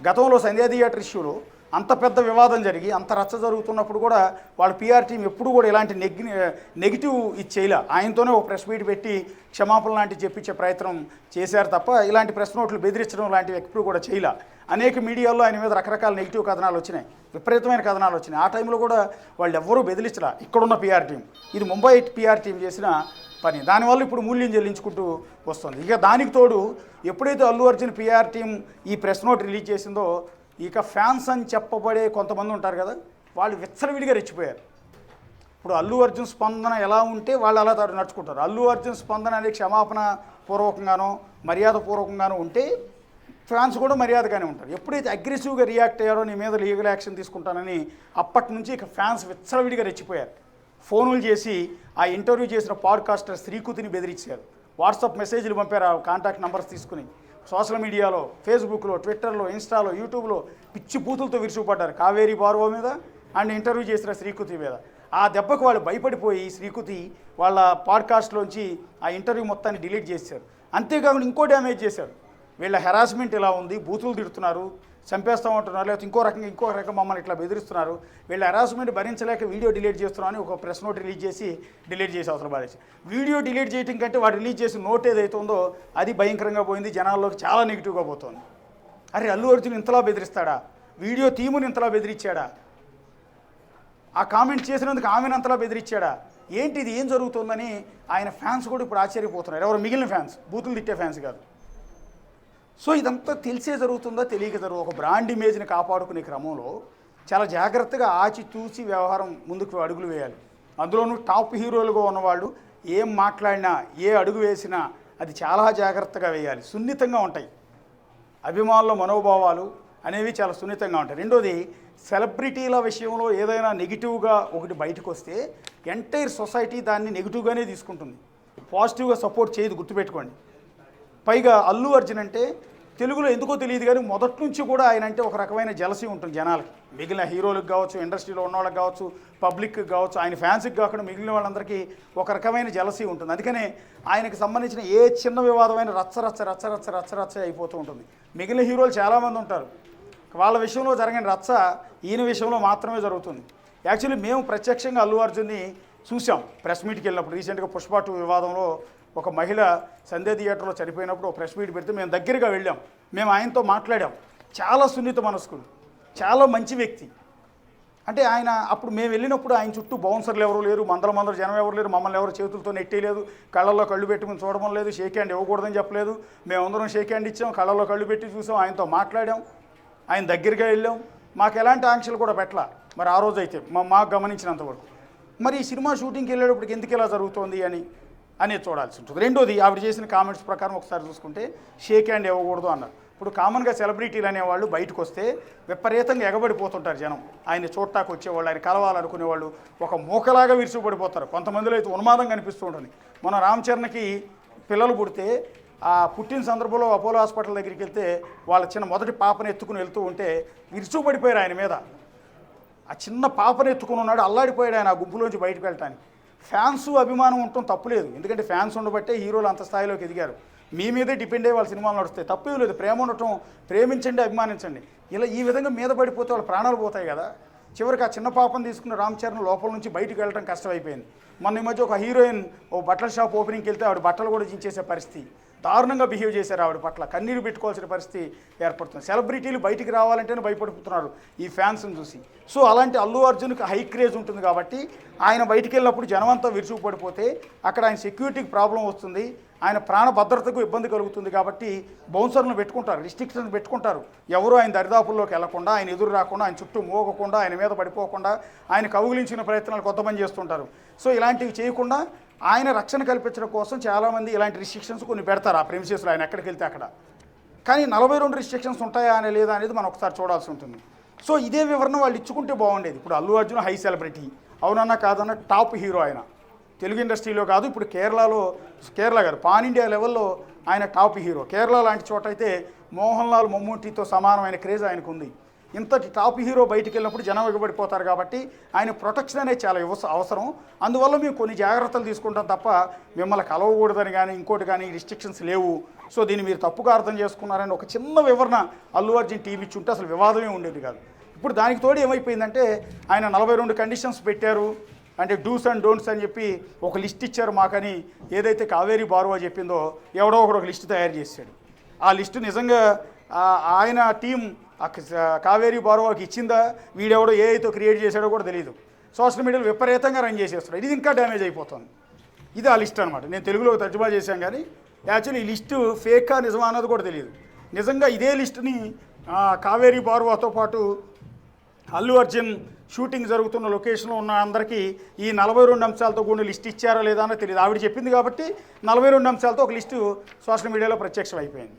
గతంలో సంధ్యా థియేటర్ ఇష్యూలో అంత పెద్ద వివాదం జరిగి అంత రచ్చ జరుగుతున్నప్పుడు కూడా వాళ్ళ పిఆర్ టీం ఎప్పుడు కూడా ఇలాంటి నెగిటివ్ ఇది చేయలే. ఆయనతోనే ఒక ప్రెస్ మీట్ పెట్టి క్షమాపణ లాంటివి చెప్పించే ప్రయత్నం చేశారు తప్ప ఇలాంటి ప్రెస్ నోట్లు బెదిరించడం లాంటివి ఎప్పుడు కూడా చేయలే. అనేక మీడియాల్లో ఆయన మీద రకరకాల నెగిటివ్ కథనాలు వచ్చినాయి, విపరీతమైన కథనాలు వచ్చినాయి. ఆ టైంలో కూడా వాళ్ళు ఎవ్వరూ బెదిరించరా ఇక్కడున్న పిఆర్ టీం. ఇది ముంబై పిఆర్ టీం చేసిన పని, దానివల్ల ఇప్పుడు మూల్యం చెల్లించుకుంటూ వస్తుంది. ఇక దానికి తోడు ఎప్పుడైతే అల్లు అర్జున్ పిఆర్ టీం ఈ ప్రెస్ నోట్ రిలీజ్ చేసిందో ఇక ఫ్యాన్స్ అని చెప్పబడే కొంతమంది ఉంటారు కదా, వాళ్ళు విచ్చలవిడిగా రెచ్చిపోయారు. ఇప్పుడు అల్లు అర్జున్ స్పందన ఎలా ఉంటే వాళ్ళు అలా నడుచుకుంటారు. అల్లు అర్జున్ స్పందన అనేది క్షమాపణ పూర్వకంగానో మర్యాద పూర్వకంగానో ఉంటే ఫ్యాన్స్ కూడా మర్యాదగానే ఉంటారు. ఎప్పుడైతే అగ్రెసివ్గా రియాక్ట్ అయ్యారో నీ మీద లీగల్ యాక్షన్ తీసుకుంటానని అప్పటి నుంచి ఇక ఫ్యాన్స్ విచ్చలవిడిగా రెచ్చిపోయారు. ఫోనులు చేసి ఆ ఇంటర్వ్యూ చేసిన పాడ్కాస్టర్ శ్రీకుతిని బెదిరించారు, వాట్సాప్ మెసేజ్లు పంపారు, ఆ కాంటాక్ట్ నెంబర్స్ తీసుకుని. సోషల్ మీడియాలో ఫేస్బుక్లో, ట్విట్టర్లో, ఇన్స్టాలో, యూట్యూబ్లో పిచ్చి బూతులతో విరుచుకుపడ్డారు కావేరీ బారువా మీద అండ్ ఇంటర్వ్యూ చేసిన శ్రీకుతి మీద. ఆ దెబ్బకు వాళ్ళు భయపడిపోయి శ్రీకుతి వాళ్ళ పాడ్కాస్ట్లోంచి ఆ ఇంటర్వ్యూ మొత్తాన్ని డిలీట్ చేశారు. అంతేకాకుండా ఇంకో డ్యామేజ్ చేశారు. వీళ్ళ హెరాస్మెంట్ ఇలా ఉంది, బూతులు తిడుతున్నారు, చంపేస్తామంటున్నారు, లేకపోతే ఇంకో రకం మమ్మల్ని ఇట్లా బెదిరిస్తున్నారు, వీళ్ళ హెరాస్మెంట్ భరించలేక వీడియో డిలీట్ చేస్తున్నారని ఒక ప్రెస్ నోట్ రిలీజ్ చేసి డిలీట్ చేసి అవసరం పడేసి. వీడియో డిలీట్ చేయడం కంటే వాడు రిలీజ్ చేసి నోట్ ఏదైతే ఉందో అది భయంకరంగా పోయింది, జనాల్లోకి చాలా నెగిటివ్గా పోతుంది. అరే అల్లు అర్జున్ ఇంతలా బెదిరిస్తాడా, వీడియో టీముని ఇంతలా బెదిరించాడా, ఆ కామెంట్ చేసినందుకు ఆమెను అంతలా బెదిరించాడా, ఏంటి ఇది ఏం జరుగుతుందని ఆయన ఫ్యాన్స్ కూడా ఇప్పుడు ఆశ్చర్యపోతున్నారు. ఎవరు మిగిలిన ఫ్యాన్స్, బూతులు తిట్టే ఫ్యాన్స్ కాదు. సో ఇదంతా తెలిసే జరుగుతుందా తెలియక జరుగుతుంది. ఒక బ్రాండ్ ఇమేజ్ని కాపాడుకునే క్రమంలో చాలా జాగ్రత్తగా ఆచితూచి వ్యవహారం ముందుకు అడుగులు వేయాలి. అందులోనూ టాప్ హీరోలుగా ఉన్నవాళ్ళు ఏం మాట్లాడినా ఏ అడుగు వేసినా అది చాలా జాగ్రత్తగా వేయాలి, సున్నితంగా ఉంటాయి. అభిమానుల మనోభావాలు అనేవి చాలా సున్నితంగా ఉంటాయి. రెండోది, సెలబ్రిటీల విషయంలో ఏదైనా నెగిటివ్గా ఒకటి బయటకు వస్తే ఎంటైర్ సొసైటీ దాన్ని నెగిటివ్గానే తీసుకుంటుంది, పాజిటివ్గా సపోర్ట్ చేయదు, గుర్తుపెట్టుకోండి. పైగా అల్లు అర్జున్ అంటే తెలుగులో ఎందుకో తెలియదు కానీ మొదటి నుంచి కూడా ఆయన అంటే ఒక రకమైన జలసీ ఉంటుంది జనాలకి. మిగిలిన హీరోలకు కావచ్చు, ఇండస్ట్రీలో ఉన్న వాళ్ళకి కావచ్చు, పబ్లిక్కి కావచ్చు, ఆయన ఫ్యాన్స్కి కాకుండా మిగిలిన వాళ్ళందరికీ ఒక రకమైన జలసీ ఉంటుంది. అందుకనే ఆయనకు సంబంధించిన ఏ చిన్న వివాదమైన రచ్చ అయిపోతూ ఉంటుంది. మిగిలిన హీరోలు చాలామంది ఉంటారు, వాళ్ళ విషయంలో జరిగిన రచ్చ ఈయన విషయంలో మాత్రమే జరుగుతుంది. యాక్చువల్లీ మేము ప్రత్యక్షంగా అల్లు అర్జున్ని చూసాం ప్రెస్ మీట్కి వెళ్ళినప్పుడు. రీసెంట్గా పుష్ప 2 వివాదంలో ఒక మహిళ సంధ్యా థియేటర్లో చనిపోయినప్పుడు ఒక ప్రెస్ మీట్ పెడితే మేము దగ్గరగా వెళ్ళాం, మేము ఆయనతో మాట్లాడాం. చాలా సున్నిత మనస్కుడు, చాలా మంచి వ్యక్తి. అంటే ఆయన అప్పుడు మేము వెళ్ళినప్పుడు ఆయన చుట్టూ బౌన్సర్లు ఎవరు లేరు, మందల జనం ఎవరు లేరు, మమ్మల్ని ఎవరు చేతులతో నెట్టేయలేదు, కళ్ళల్లో కళ్ళు పెట్టుకుని చూడడం లేదు, షేక్ హ్యాండ్ ఇవ్వకూడదని చెప్పలేదు. మేమందరం షేక్ హ్యాండ్ ఇచ్చాం, కళ్ళల్లో కళ్ళు పెట్టి చూసాం, ఆయనతో మాట్లాడాం, ఆయన దగ్గరగా వెళ్ళాం. మాకు ఎలాంటి ఆంక్షలు కూడా పెట్టలా మరి ఆ రోజు అయితే మాకు గమనించినంతవరకు. మరి ఈ సినిమా షూటింగ్కి వెళ్ళేటప్పటికి ఎందుకు ఇలా జరుగుతోంది అనేది చూడాల్సి ఉంటుంది. రెండోది, ఆవిడ చేసిన కామెంట్స్ ప్రకారం ఒకసారి చూసుకుంటే షేక్ హ్యాండ్ ఇవ్వకూడదు అన్నారు. ఇప్పుడు కామన్గా సెలబ్రిటీలు అనేవాళ్ళు బయటకు వస్తే విపరీతంగా ఎగబడిపోతుంటారు జనం. ఆయన చూడటానికి వచ్చేవాళ్ళు, ఆయన కలవాలనుకునేవాళ్ళు ఒక మూకలాగా విరుచుకుపడిపోతారు. కొంతమందిలో అయితే ఉన్మాదం కనిపిస్తూ ఉంటుంది. మన రామ్ చరణ్కి పిల్లలు పుడితే ఆ పుట్టిన సందర్భంలో అపోలో హాస్పిటల్ దగ్గరికి వెళ్తే వాళ్ళ చిన్న మొదటి పాపను ఎత్తుకుని వెళ్తూ ఉంటే విరుచుకుపడిపోయారు ఆయన మీద. ఆ చిన్న పాపను ఎత్తుకుని ఉన్నాడు, అల్లాడిపోయాడు ఆయన ఆ గుంపులోంచి బయటకు వెళ్ళటానికి. ఫ్యాన్స్ అభిమానం ఉండటం తప్పులేదు, ఎందుకంటే ఫ్యాన్స్ ఉండబట్టే హీరోలు అంత స్థాయిలోకి ఎదిగారు. మీ మీదే డిపెండ్ అయ్యి వాళ్ళ సినిమాలు నడుస్తాయి, తప్పేం లేదు. ప్రేమ ఉండటం, ప్రేమించండి, అభిమానించండి. ఇలా ఈ విధంగా మీద పడిపోతే వాళ్ళ ప్రాణాలు పోతాయి కదా. చివరికి ఆ చిన్న పాపను తీసుకున్న రామ్ చరణ్ లోపల నుంచి బయటకు వెళ్ళడం కష్టమైపోయింది. మొన్న ఈ మధ్య ఒక హీరోయిన్ ఓ బట్టల షాప్ ఓపెనింగ్కి వెళ్తే ఆవిడ బట్టలు కూడా చించేసే పరిస్థితి, దారుణంగా బిహేవ్ చేశారు ఆవిడ పట్ల, కన్నీరు పెట్టుకోవాల్సిన పరిస్థితి ఏర్పడుతుంది. సెలబ్రిటీలు బయటికి రావాలంటేనే భయపడిపోతున్నారు ఈ ఫ్యాన్స్ని చూసి. సో అలాంటి అల్లు అర్జున్కి హై క్రేజ్ ఉంటుంది కాబట్టి ఆయన బయటికి వెళ్ళినప్పుడు జనమంతా విరుచుకుపడిపోతే అక్కడ ఆయన సెక్యూరిటీకి ప్రాబ్లం వస్తుంది, ఆయన ప్రాణ భద్రతకు ఇబ్బంది కలుగుతుంది. కాబట్టి బౌన్సర్లను పెట్టుకుంటారు, రిస్ట్రిక్షన్స్ పెట్టుకుంటారు. ఎవరు ఆయన దరిదాపుల్లోకి వెళ్లకుండా, ఆయన ఎదురు రాకుండా, ఆయన చుట్టూ మోగకుండా, ఆయన మీద పడిపోకుండా ఆయన కౌగిలించిన ప్రయత్నాలు కొంతమంది చేస్తుంటారు. సో ఇలాంటివి చేయకుండా ఆయన రక్షణ కల్పించడం కోసం చాలామంది ఇలాంటి రిస్ట్రిక్షన్స్ కొన్ని పెడతారు ఆ ప్రెమిసెస్లో ఆయన ఎక్కడికి వెళ్తే అక్కడ. కానీ 42 రిస్ట్రిక్షన్స్ ఉంటాయా అనే లేదా అనేది మనం ఒకసారి చూడాల్సి ఉంటుంది. సో ఇదే వివరణ వాళ్ళు ఇచ్చుకుంటే బాగుండేది. ఇప్పుడు అల్లు అర్జున్ హై సెలబ్రిటీ, అవునన్నా కాదన్నా టాప్ హీరో ఆయన, తెలుగు ఇండస్ట్రీలో కాదు, ఇప్పుడు కేరళ కాదు, పాన్ ఇండియా లెవెల్లో ఆయన టాప్ హీరో. కేరళ లాంటి చోట అయితే మోహన్ లాల్ మమ్మూటితో సమానమైన క్రేజ్ ఆయనకు ఉంది. ఇంతటి టాప్ హీరో బయటికి వెళ్ళినప్పుడు జనం ఎగబడిపోతారు కాబట్టి ఆయన ప్రొటెక్షన్ అనేది చాలా అవసరం. అందువల్ల మేము కొన్ని జాగ్రత్తలు తీసుకుంటాం తప్ప మిమ్మల్ని కలవకూడదని కానీ ఇంకోటి కానీ రిస్ట్రిక్షన్స్ లేవు. సో దీన్ని మీరు తప్పుగా అర్థం చేసుకున్నారని ఒక చిన్న వివరణ అల్లు అర్జున్ టీవీ ఇచ్చి ఉంటే అసలు వివాదమే ఉండేది కాదు. ఇప్పుడు దానికి తోడు ఏమైపోయిందంటే ఆయన 42 కండిషన్స్ పెట్టారు, అంటే డూస్ అండ్ డోంట్స్ అని చెప్పి ఒక లిస్ట్ ఇచ్చారు మాకని ఏదైతే కావేరీ బారువా చెప్పిందో ఎవడో ఒకడు ఒక లిస్ట్ తయారు చేశాడు. ఆ లిస్టు నిజంగా ఆయన టీం కావేరీ బారువాకి ఇచ్చిందా, వీడెవడో ఏ అయితే క్రియేట్ చేశాడో కూడా తెలియదు. సోషల్ మీడియాలో విపరీతంగా రన్ చేసేస్తున్నాడు. ఇది ఇంకా డ్యామేజ్ అయిపోతుంది. ఇది ఆ లిస్ట్ అనమాట. నేను తెలుగులో తర్జుమా చేశాను కానీ యాక్చువల్లీ ఈ లిస్టు ఫేకా నిజమా అన్నది కూడా తెలియదు. నిజంగా ఇదే లిస్టుని కావేరీ బారువాతో పాటు అల్లు అర్జున్ షూటింగ్ జరుగుతున్న లొకేషన్లో ఉన్న అందరికీ ఈ 42 అంశాలతో కూడిన లిస్ట్ ఇచ్చారా లేదా అన్నది తెలియదు. ఆవిడ చెప్పింది కాబట్టి 42 అంశాలతో ఒక లిస్టు సోషల్ మీడియాలో ప్రత్యక్షం అయిపోయింది.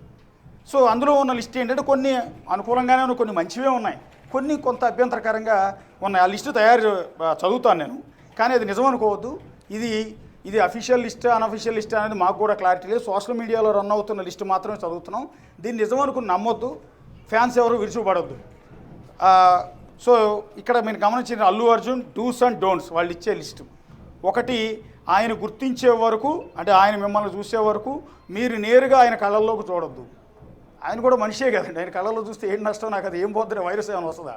సో అందులో ఉన్న లిస్ట్ ఏంటంటే కొన్ని అనుకూలంగానే ఉన్నాయి, కొన్ని మంచివే ఉన్నాయి, కొన్ని కొంత అభ్యంతరకరంగా ఉన్నాయి. ఆ లిస్టు చదువుతాను నేను, కానీ అది నిజం అనుకోవద్దు. ఇది అఫీషియల్ లిస్ట్ అన్అఫీషియల్ లిస్ట్ అనేది మాకు కూడా క్లారిటీ లేదు. సోషల్ మీడియాలో రన్ అవుతున్న లిస్టు మాత్రమే చదువుతున్నాం. దీన్ని నిజం అనుకుని నమ్మొద్దు, ఫ్యాన్స్ ఎవరు విరుచుపడొద్దు. సో ఇక్కడ మీరు గమనించిన Allu Arjun dos and don'ts వాళ్ళు ఇచ్చే లిస్టు. ఒకటి, ఆయన గుర్తించే వరకు, అంటే ఆయన మిమ్మల్ని చూసే వరకు మీరు నేరుగా ఆయన కళ్ళల్లోకి చూడొద్దు. ఆయన కూడా మనిషే కదండి, ఆయన కళ్ళల్లో చూస్తే ఏం నష్టం, నాకు అది ఏం పోతుంది, వైరస్ ఏమైనా వస్తుందా,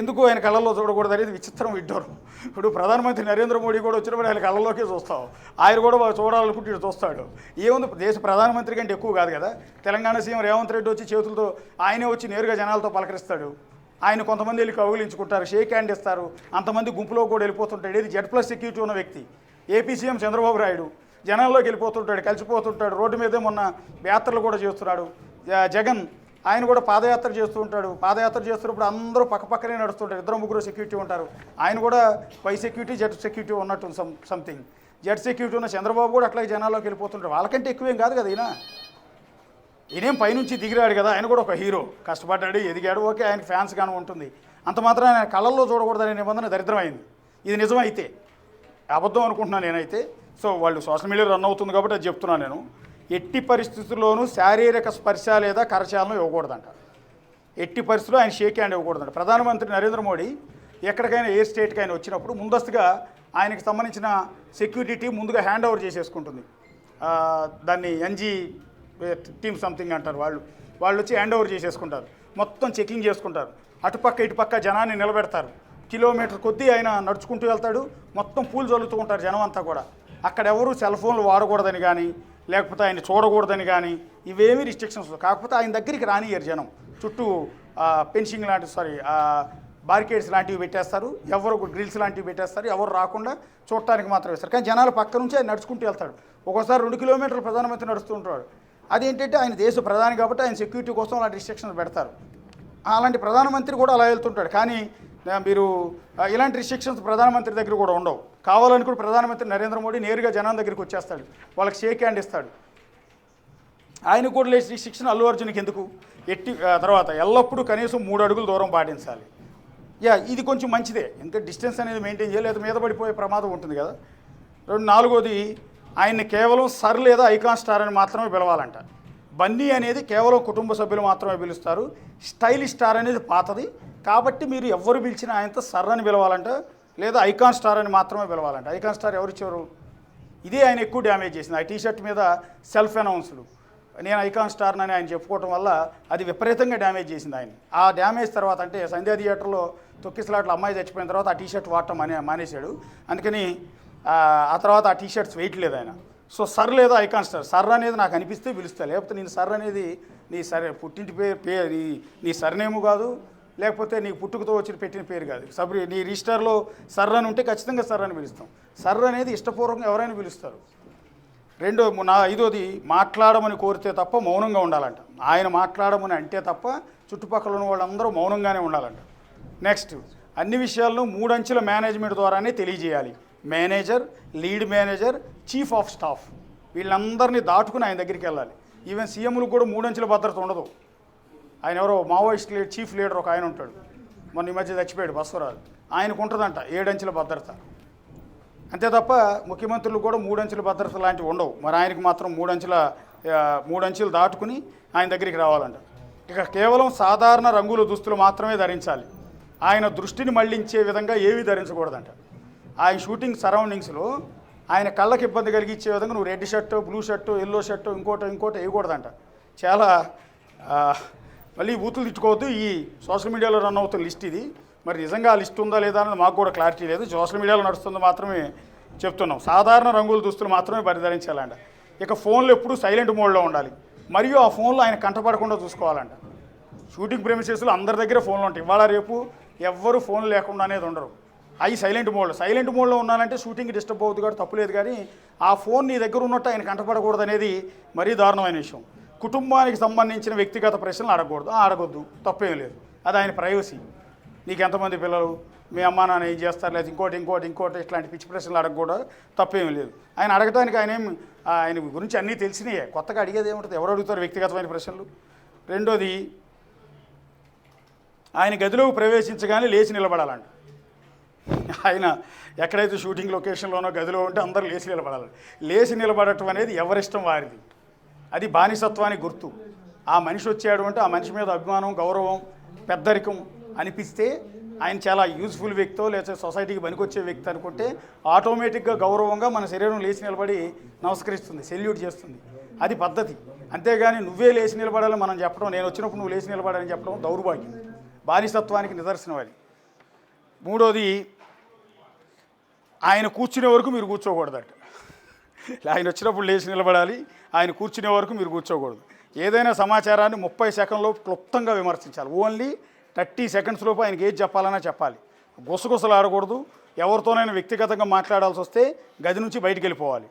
ఎందుకు ఆయన కళ్ళల్లో చూడకూడదు అనేది విచిత్రం విడ్డోరు. ఇప్పుడు ప్రధానమంత్రి నరేంద్ర మోడీ కూడా వచ్చినప్పుడు ఆయన కళ్ళల్లోకే చూస్తాం, ఆయన కూడా చూడాలనుకుంటే ఇటు చూస్తాడు. ఏముంది, దేశ ప్రధానమంత్రి కంటే ఎక్కువ కాదు కదా. తెలంగాణ సీఎం రేవంత్ రెడ్డి వచ్చి చేతులతో ఆయనే వచ్చి నేరుగా జనాలతో పలకరిస్తాడు. ఆయన కొంతమంది వెళ్ళి కౌగిలించుకుంటారు, షేక్ హ్యాండ్ ఇస్తారు, అంతమంది గుంపులో కూడా వెళ్ళిపోతుంటాడు. ఇది Z+ సెక్యూరిటీ ఉన్న వ్యక్తి. ఏపీ సీఎం చంద్రబాబు నాయుడు జనాల్లోకి వెళ్ళిపోతుంటాడు, కలిసిపోతుంటాడు, రోడ్డు మీదే మొన్న యాత్రలు కూడా చేస్తున్నాడు. జగన్ ఆయన కూడా పాదయాత్ర చేస్తూ ఉంటాడు. పాదయాత్ర చేస్తున్నప్పుడు అందరూ పక్కపక్కనే నడుస్తుంటారు, 2-3 సెక్యూరిటీ ఉంటారు. ఆయన కూడా పై సెక్యూరిటీ Z సెక్యూరిటీ ఉన్నట్టు సంథింగ్. Z సెక్యూరిటీ ఉన్న చంద్రబాబు కూడా అట్లాగే జనాల్లోకి వెళ్ళిపోతుంటారు. వాళ్ళకంటే ఎక్కువేం కాదు కదా ఈయనేం పైనుంచి దిగిరాడు కదా, ఆయన కూడా ఒక హీరో, కష్టపడ్డాడు, ఎదిగాడు, ఓకే, ఆయనకి ఫ్యాన్స్ గాను ఉంటుంది. అంత మాత్రం ఆయన కళ్ళల్లో చూడకూడదనే నిబంధన దరిద్రమైంది. ఇది నిజమైతే, అబద్ధం అనుకుంటున్నాను నేనైతే. సో వాళ్ళు సోషల్ మీడియా రన్ అవుతుంది కాబట్టి అది చెప్తున్నాను నేను. ఎట్టి పరిస్థితుల్లోనూ శారీరక స్పర్శ లేదా కరచాలనం ఇవ్వకూడదంట. ఎట్టి పరిస్థితుల్లో ఆయన షేక్ హ్యాండ్ ఇవ్వకూడదంట. ప్రధానమంత్రి నరేంద్ర మోడీ ఎక్కడికైనా ఏ స్టేట్కి ఆయన వచ్చినప్పుడు ముందస్తుగా ఆయనకి సంబంధించిన సెక్యూరిటీ టీం ముందుగా హ్యాండ్ ఓవర్ చేసేసుకుంటుంది. దాన్ని NG టీమ్ సంథింగ్ అంటారు. వాళ్ళు వచ్చి హ్యాండ్ ఓవర్ చేసేసుకుంటారు, మొత్తం చెకింగ్ చేసుకుంటారు. అటుపక్క ఇటుపక్క జనాన్ని నిలబెడతారు. కిలోమీటర్ కొద్దీ ఆయన నడుచుకుంటూ వెళ్తాడు, మొత్తం పూలు చల్లుతూ ఉంటారు జనం అంతా కూడా. అక్కడ ఎవరు సెల్ ఫోన్లు వాడకూడదని కానీ, లేకపోతే ఆయన చూడకూడదని కానీ ఇవేమీ రిస్ట్రిక్షన్స్. కాకపోతే ఆయన దగ్గరికి రానియ్యారు జనం. చుట్టూ ఫెన్సింగ్ బారికేడ్స్ లాంటివి పెట్టేస్తారు, ఎవరు గ్రిల్స్ లాంటివి పెట్టేస్తారు, ఎవరు రాకుండా చూడటానికి మాత్రం వేస్తారు. కానీ జనాల పక్క నుంచి ఆయన నడుచుకుంటూ వెళ్తాడు. ఒక్కోసారి 2 కిలోమీటర్లు ప్రధానమంత్రి నడుస్తూ ఉంటాడు. అదేంటంటే ఆయన దేశ ప్రధాని కాబట్టి ఆయన సెక్యూరిటీ కోసం అలాంటి రిస్ట్రిక్షన్స్ పెడతారు. అలాంటి ప్రధానమంత్రి కూడా అలా వెళ్తుంటాడు. కానీ మీరు ఇలాంటి రిస్ట్రిక్షన్స్ ప్రధానమంత్రి దగ్గర కూడా ఉండవు. కావాలని కూడా ప్రధానమంత్రి నరేంద్ర మోడీ నేరుగా జనం దగ్గరికి వచ్చేస్తాడు, వాళ్ళకి షేక్ హ్యాండ్ ఇస్తాడు. ఆయన కూడా లేచి రిస్ట్రిక్షన్ అల్లు అర్జున్కి ఎందుకు? తర్వాత ఎల్లప్పుడూ కనీసం 3 అడుగులు దూరం పాటించాలి. ఇది కొంచెం మంచిదే, ఇంకా డిస్టెన్స్ అనేది మెయింటైన్ చేయాలి, లేదా మీద పడిపోయే ప్రమాదం ఉంటుంది కదా. 4వది, ఆయన్ని కేవలం సర్ లేదా ఐకాన్ స్టార్ అని మాత్రమే పిలవాలంట. బన్నీ అనేది కేవలం కుటుంబ సభ్యులు మాత్రమే పిలుస్తారు. స్టైలిష్ స్టార్ అనేది పాతది కాబట్టి మీరు ఎవరు పిలిచినా ఆయనతో సర్ అని పిలవాలంట, లేదా ఐకాన్ స్టార్ అని మాత్రమే పిలవాలంట. ఐకాన్ స్టార్ ఎవరు ఇచ్చారు? ఇదే ఆయన ఎక్కువ డ్యామేజ్ చేసింది. ఆ టీషర్ట్ మీద సెల్ఫ్ అనౌన్స్డ్ నేను ఐకాన్ స్టార్ అని ఆయన చెప్పుకోవటం వల్ల అది విపరీతంగా డ్యామేజ్ చేసింది ఆయన. ఆ డ్యామేజ్ తర్వాత, అంటే సంధ్యా థియేటర్లో తొక్కిసలాట్లో అమ్మాయి చచ్చిపోయిన తర్వాత ఆ టీషర్ట్ వాడటం మానేశాడు. అందుకని ఆ తర్వాత ఆ టీషర్ట్స్ వేయట్లేదు ఆయన. సో సర్ లేదా ఐకాన్ స్టార్, సర్ అనేది నాకు అనిపిస్తే పిలుస్తా, లేకపోతే నేను సర్ అనేది నీ పుట్టింటి పేరు నీ సర్నేము కాదు, లేకపోతే నీ పుట్టుకతో వచ్చి పెట్టిన పేరు కాదు. నీ రిజిస్టర్లో సర్ అని ఉంటే ఖచ్చితంగా సర్ అని పిలుస్తాం. సర్ అనేది ఇష్టపూర్వకంగా ఎవరైనా పిలుస్తారు. 5వది, మాట్లాడమని కోరితే తప్ప మౌనంగా ఉండాలంట. ఆయన మాట్లాడమని అంటే తప్ప చుట్టుపక్కల ఉన్న వాళ్ళందరూ మౌనంగానే ఉండాలంట. నెక్స్ట్, అన్ని విషయాలను 3 అంచెల మేనేజ్మెంట్ ద్వారానే తెలియజేయాలి. Manager, lead manager, chief of staff వీళ్ళందరినీ దాటుకుని ఆయన దగ్గరికి వెళ్ళాలి. ఈవెన్ సీఎంలకు కూడా 3 అంచెల భద్రత ఉండదు. ఆయన ఎవరో మావోయిస్ట్ చీఫ్ లీడర్ ఒక ఆయన ఉంటాడు, మొన్న ఈ మధ్య చచ్చిపోయాడు బస్వరాజు, ఆయనకు ఉంటుందంట 7 అంచెల భద్రత. అంతే తప్ప ముఖ్యమంత్రులు కూడా 3 అంచెల భద్రత లాంటివి ఉండవు. మరి ఆయనకి మాత్రం 3 అంచెలు దాటుకుని ఆయన దగ్గరికి రావాలంట. ఇక కేవలం సాధారణ రంగుల దుస్తులు మాత్రమే ధరించాలి. ఆయన దృష్టిని మళ్లించే విధంగా ఏవీ ధరించకూడదంట. ఆయన షూటింగ్ సరౌండింగ్స్లో ఆయన కళ్ళకి ఇబ్బంది కలిగించే విధంగా నువ్వు red shirt, blue shirt, yellow shirt, ఇంకోటి వేయకూడదంట. చాలా మళ్ళీ బూతులు తిట్టుకోవద్దు. ఈ సోషల్ మీడియాలో రన్ అవుతున్న లిస్ట్ ఇది. మరి నిజంగా ఆ లిస్ట్ ఉందా లేదా అన్నది మాకు కూడా క్లారిటీ లేదు. సోషల్ మీడియాలో నడుస్తుందో మాత్రమే చెప్తున్నాం. సాధారణ రంగుల దుస్తులు మాత్రమే పరిధరించాలంట. ఇక ఫోన్లు ఎప్పుడూ సైలెంట్ మోడ్లో ఉండాలి. మరియు ఆ ఫోన్లో ఆయన కంటపడకుండా చూసుకోవాలంట. షూటింగ్ ప్రెమిసెస్లో అందరి దగ్గర ఫోన్లు ఉంటాయి. ఇవాళ రేపు ఎవ్వరు ఫోన్ లేకుండా అనేది ఉండరు. అవి సైలెంట్ మోడ్లో ఉన్నానంటే షూటింగ్ డిస్టర్బ్ అవుతుంది కాబట్టి తప్పులేదు. కానీ ఆ ఫోన్ నీ దగ్గర ఉన్నట్టు ఆయన కంటపడకూడదు అనేది మరీ దారుణమైన విషయం. కుటుంబానికి సంబంధించిన వ్యక్తిగత ప్రశ్నలు అడగొద్దు, తప్పేం లేదు. అది ఆయన ప్రైవసీ. నీకు ఎంతమంది పిల్లలు, మీ అమ్మా నాన్న ఏం చేస్తారు, లేదా ఇంకోటి ఇట్లాంటి పిచ్చి ప్రశ్నలు అడగకూడదు, తప్పేమీ లేదు. ఆయన అడగడానికి ఆయన గురించి అన్నీ తెలిసినాయే, కొత్తగా అడిగేది ఏముంటుంది? ఎవరు అడుగుతారు వ్యక్తిగతమైన ప్రశ్నలు? రెండోది, ఆయన గదిలోకి ప్రవేశించగానే లేచి నిలబడాలంట. ఆయన ఎక్కడైతే షూటింగ్ లొకేషన్లోనో గదిలో ఉంటే అందరూ లేచి నిలబడాలి. లేచి నిలబడటం అనేది ఎవరిష్టం వారిది. అది బానిసత్వానికి గుర్తు. ఆ మనిషి వచ్చాడు అంటే ఆ మనిషి మీద అభిమానం, గౌరవం, పెద్దరికం అనిపిస్తే ఆయన చాలా యూజ్ఫుల్ వ్యక్తో లేదా సొసైటీకి పనికొచ్చే వ్యక్తి అనుకుంటే ఆటోమేటిక్గా గౌరవంగా మన శరీరం లేచి నిలబడి నమస్కరిస్తుంది, సెల్యూట్ చేస్తుంది. అది పద్ధతి. అంతేగాని నువ్వే లేచి నిలబడాలని మనం చెప్పడం, నేను వచ్చినప్పుడు నువ్వు లేచి నిలబడాలని చెప్పడం దౌర్భాగ్యం, బానిసత్వానికి నిదర్శనం అది. మూడోది, ఆయన కూర్చునే వరకు మీరు కూర్చోకూడదట. ఆయన వచ్చినప్పుడు లేచి నిలబడాలి, ఆయన కూర్చునే వరకు మీరు కూర్చోకూడదు. ఏదైనా సమాచారాన్ని 30 సెకండ్లోపు క్లుప్తంగా విమర్శించాలి. ఓన్లీ 30 సెకండ్స్ లోపు ఆయనకి ఏది చెప్పాలన్నా చెప్పాలి. గుసగుసలు ఆడకూడదు. ఎవరితోనైనా వ్యక్తిగతంగా మాట్లాడాల్సి వస్తే గది నుంచి బయటికి వెళ్ళిపోవాలి.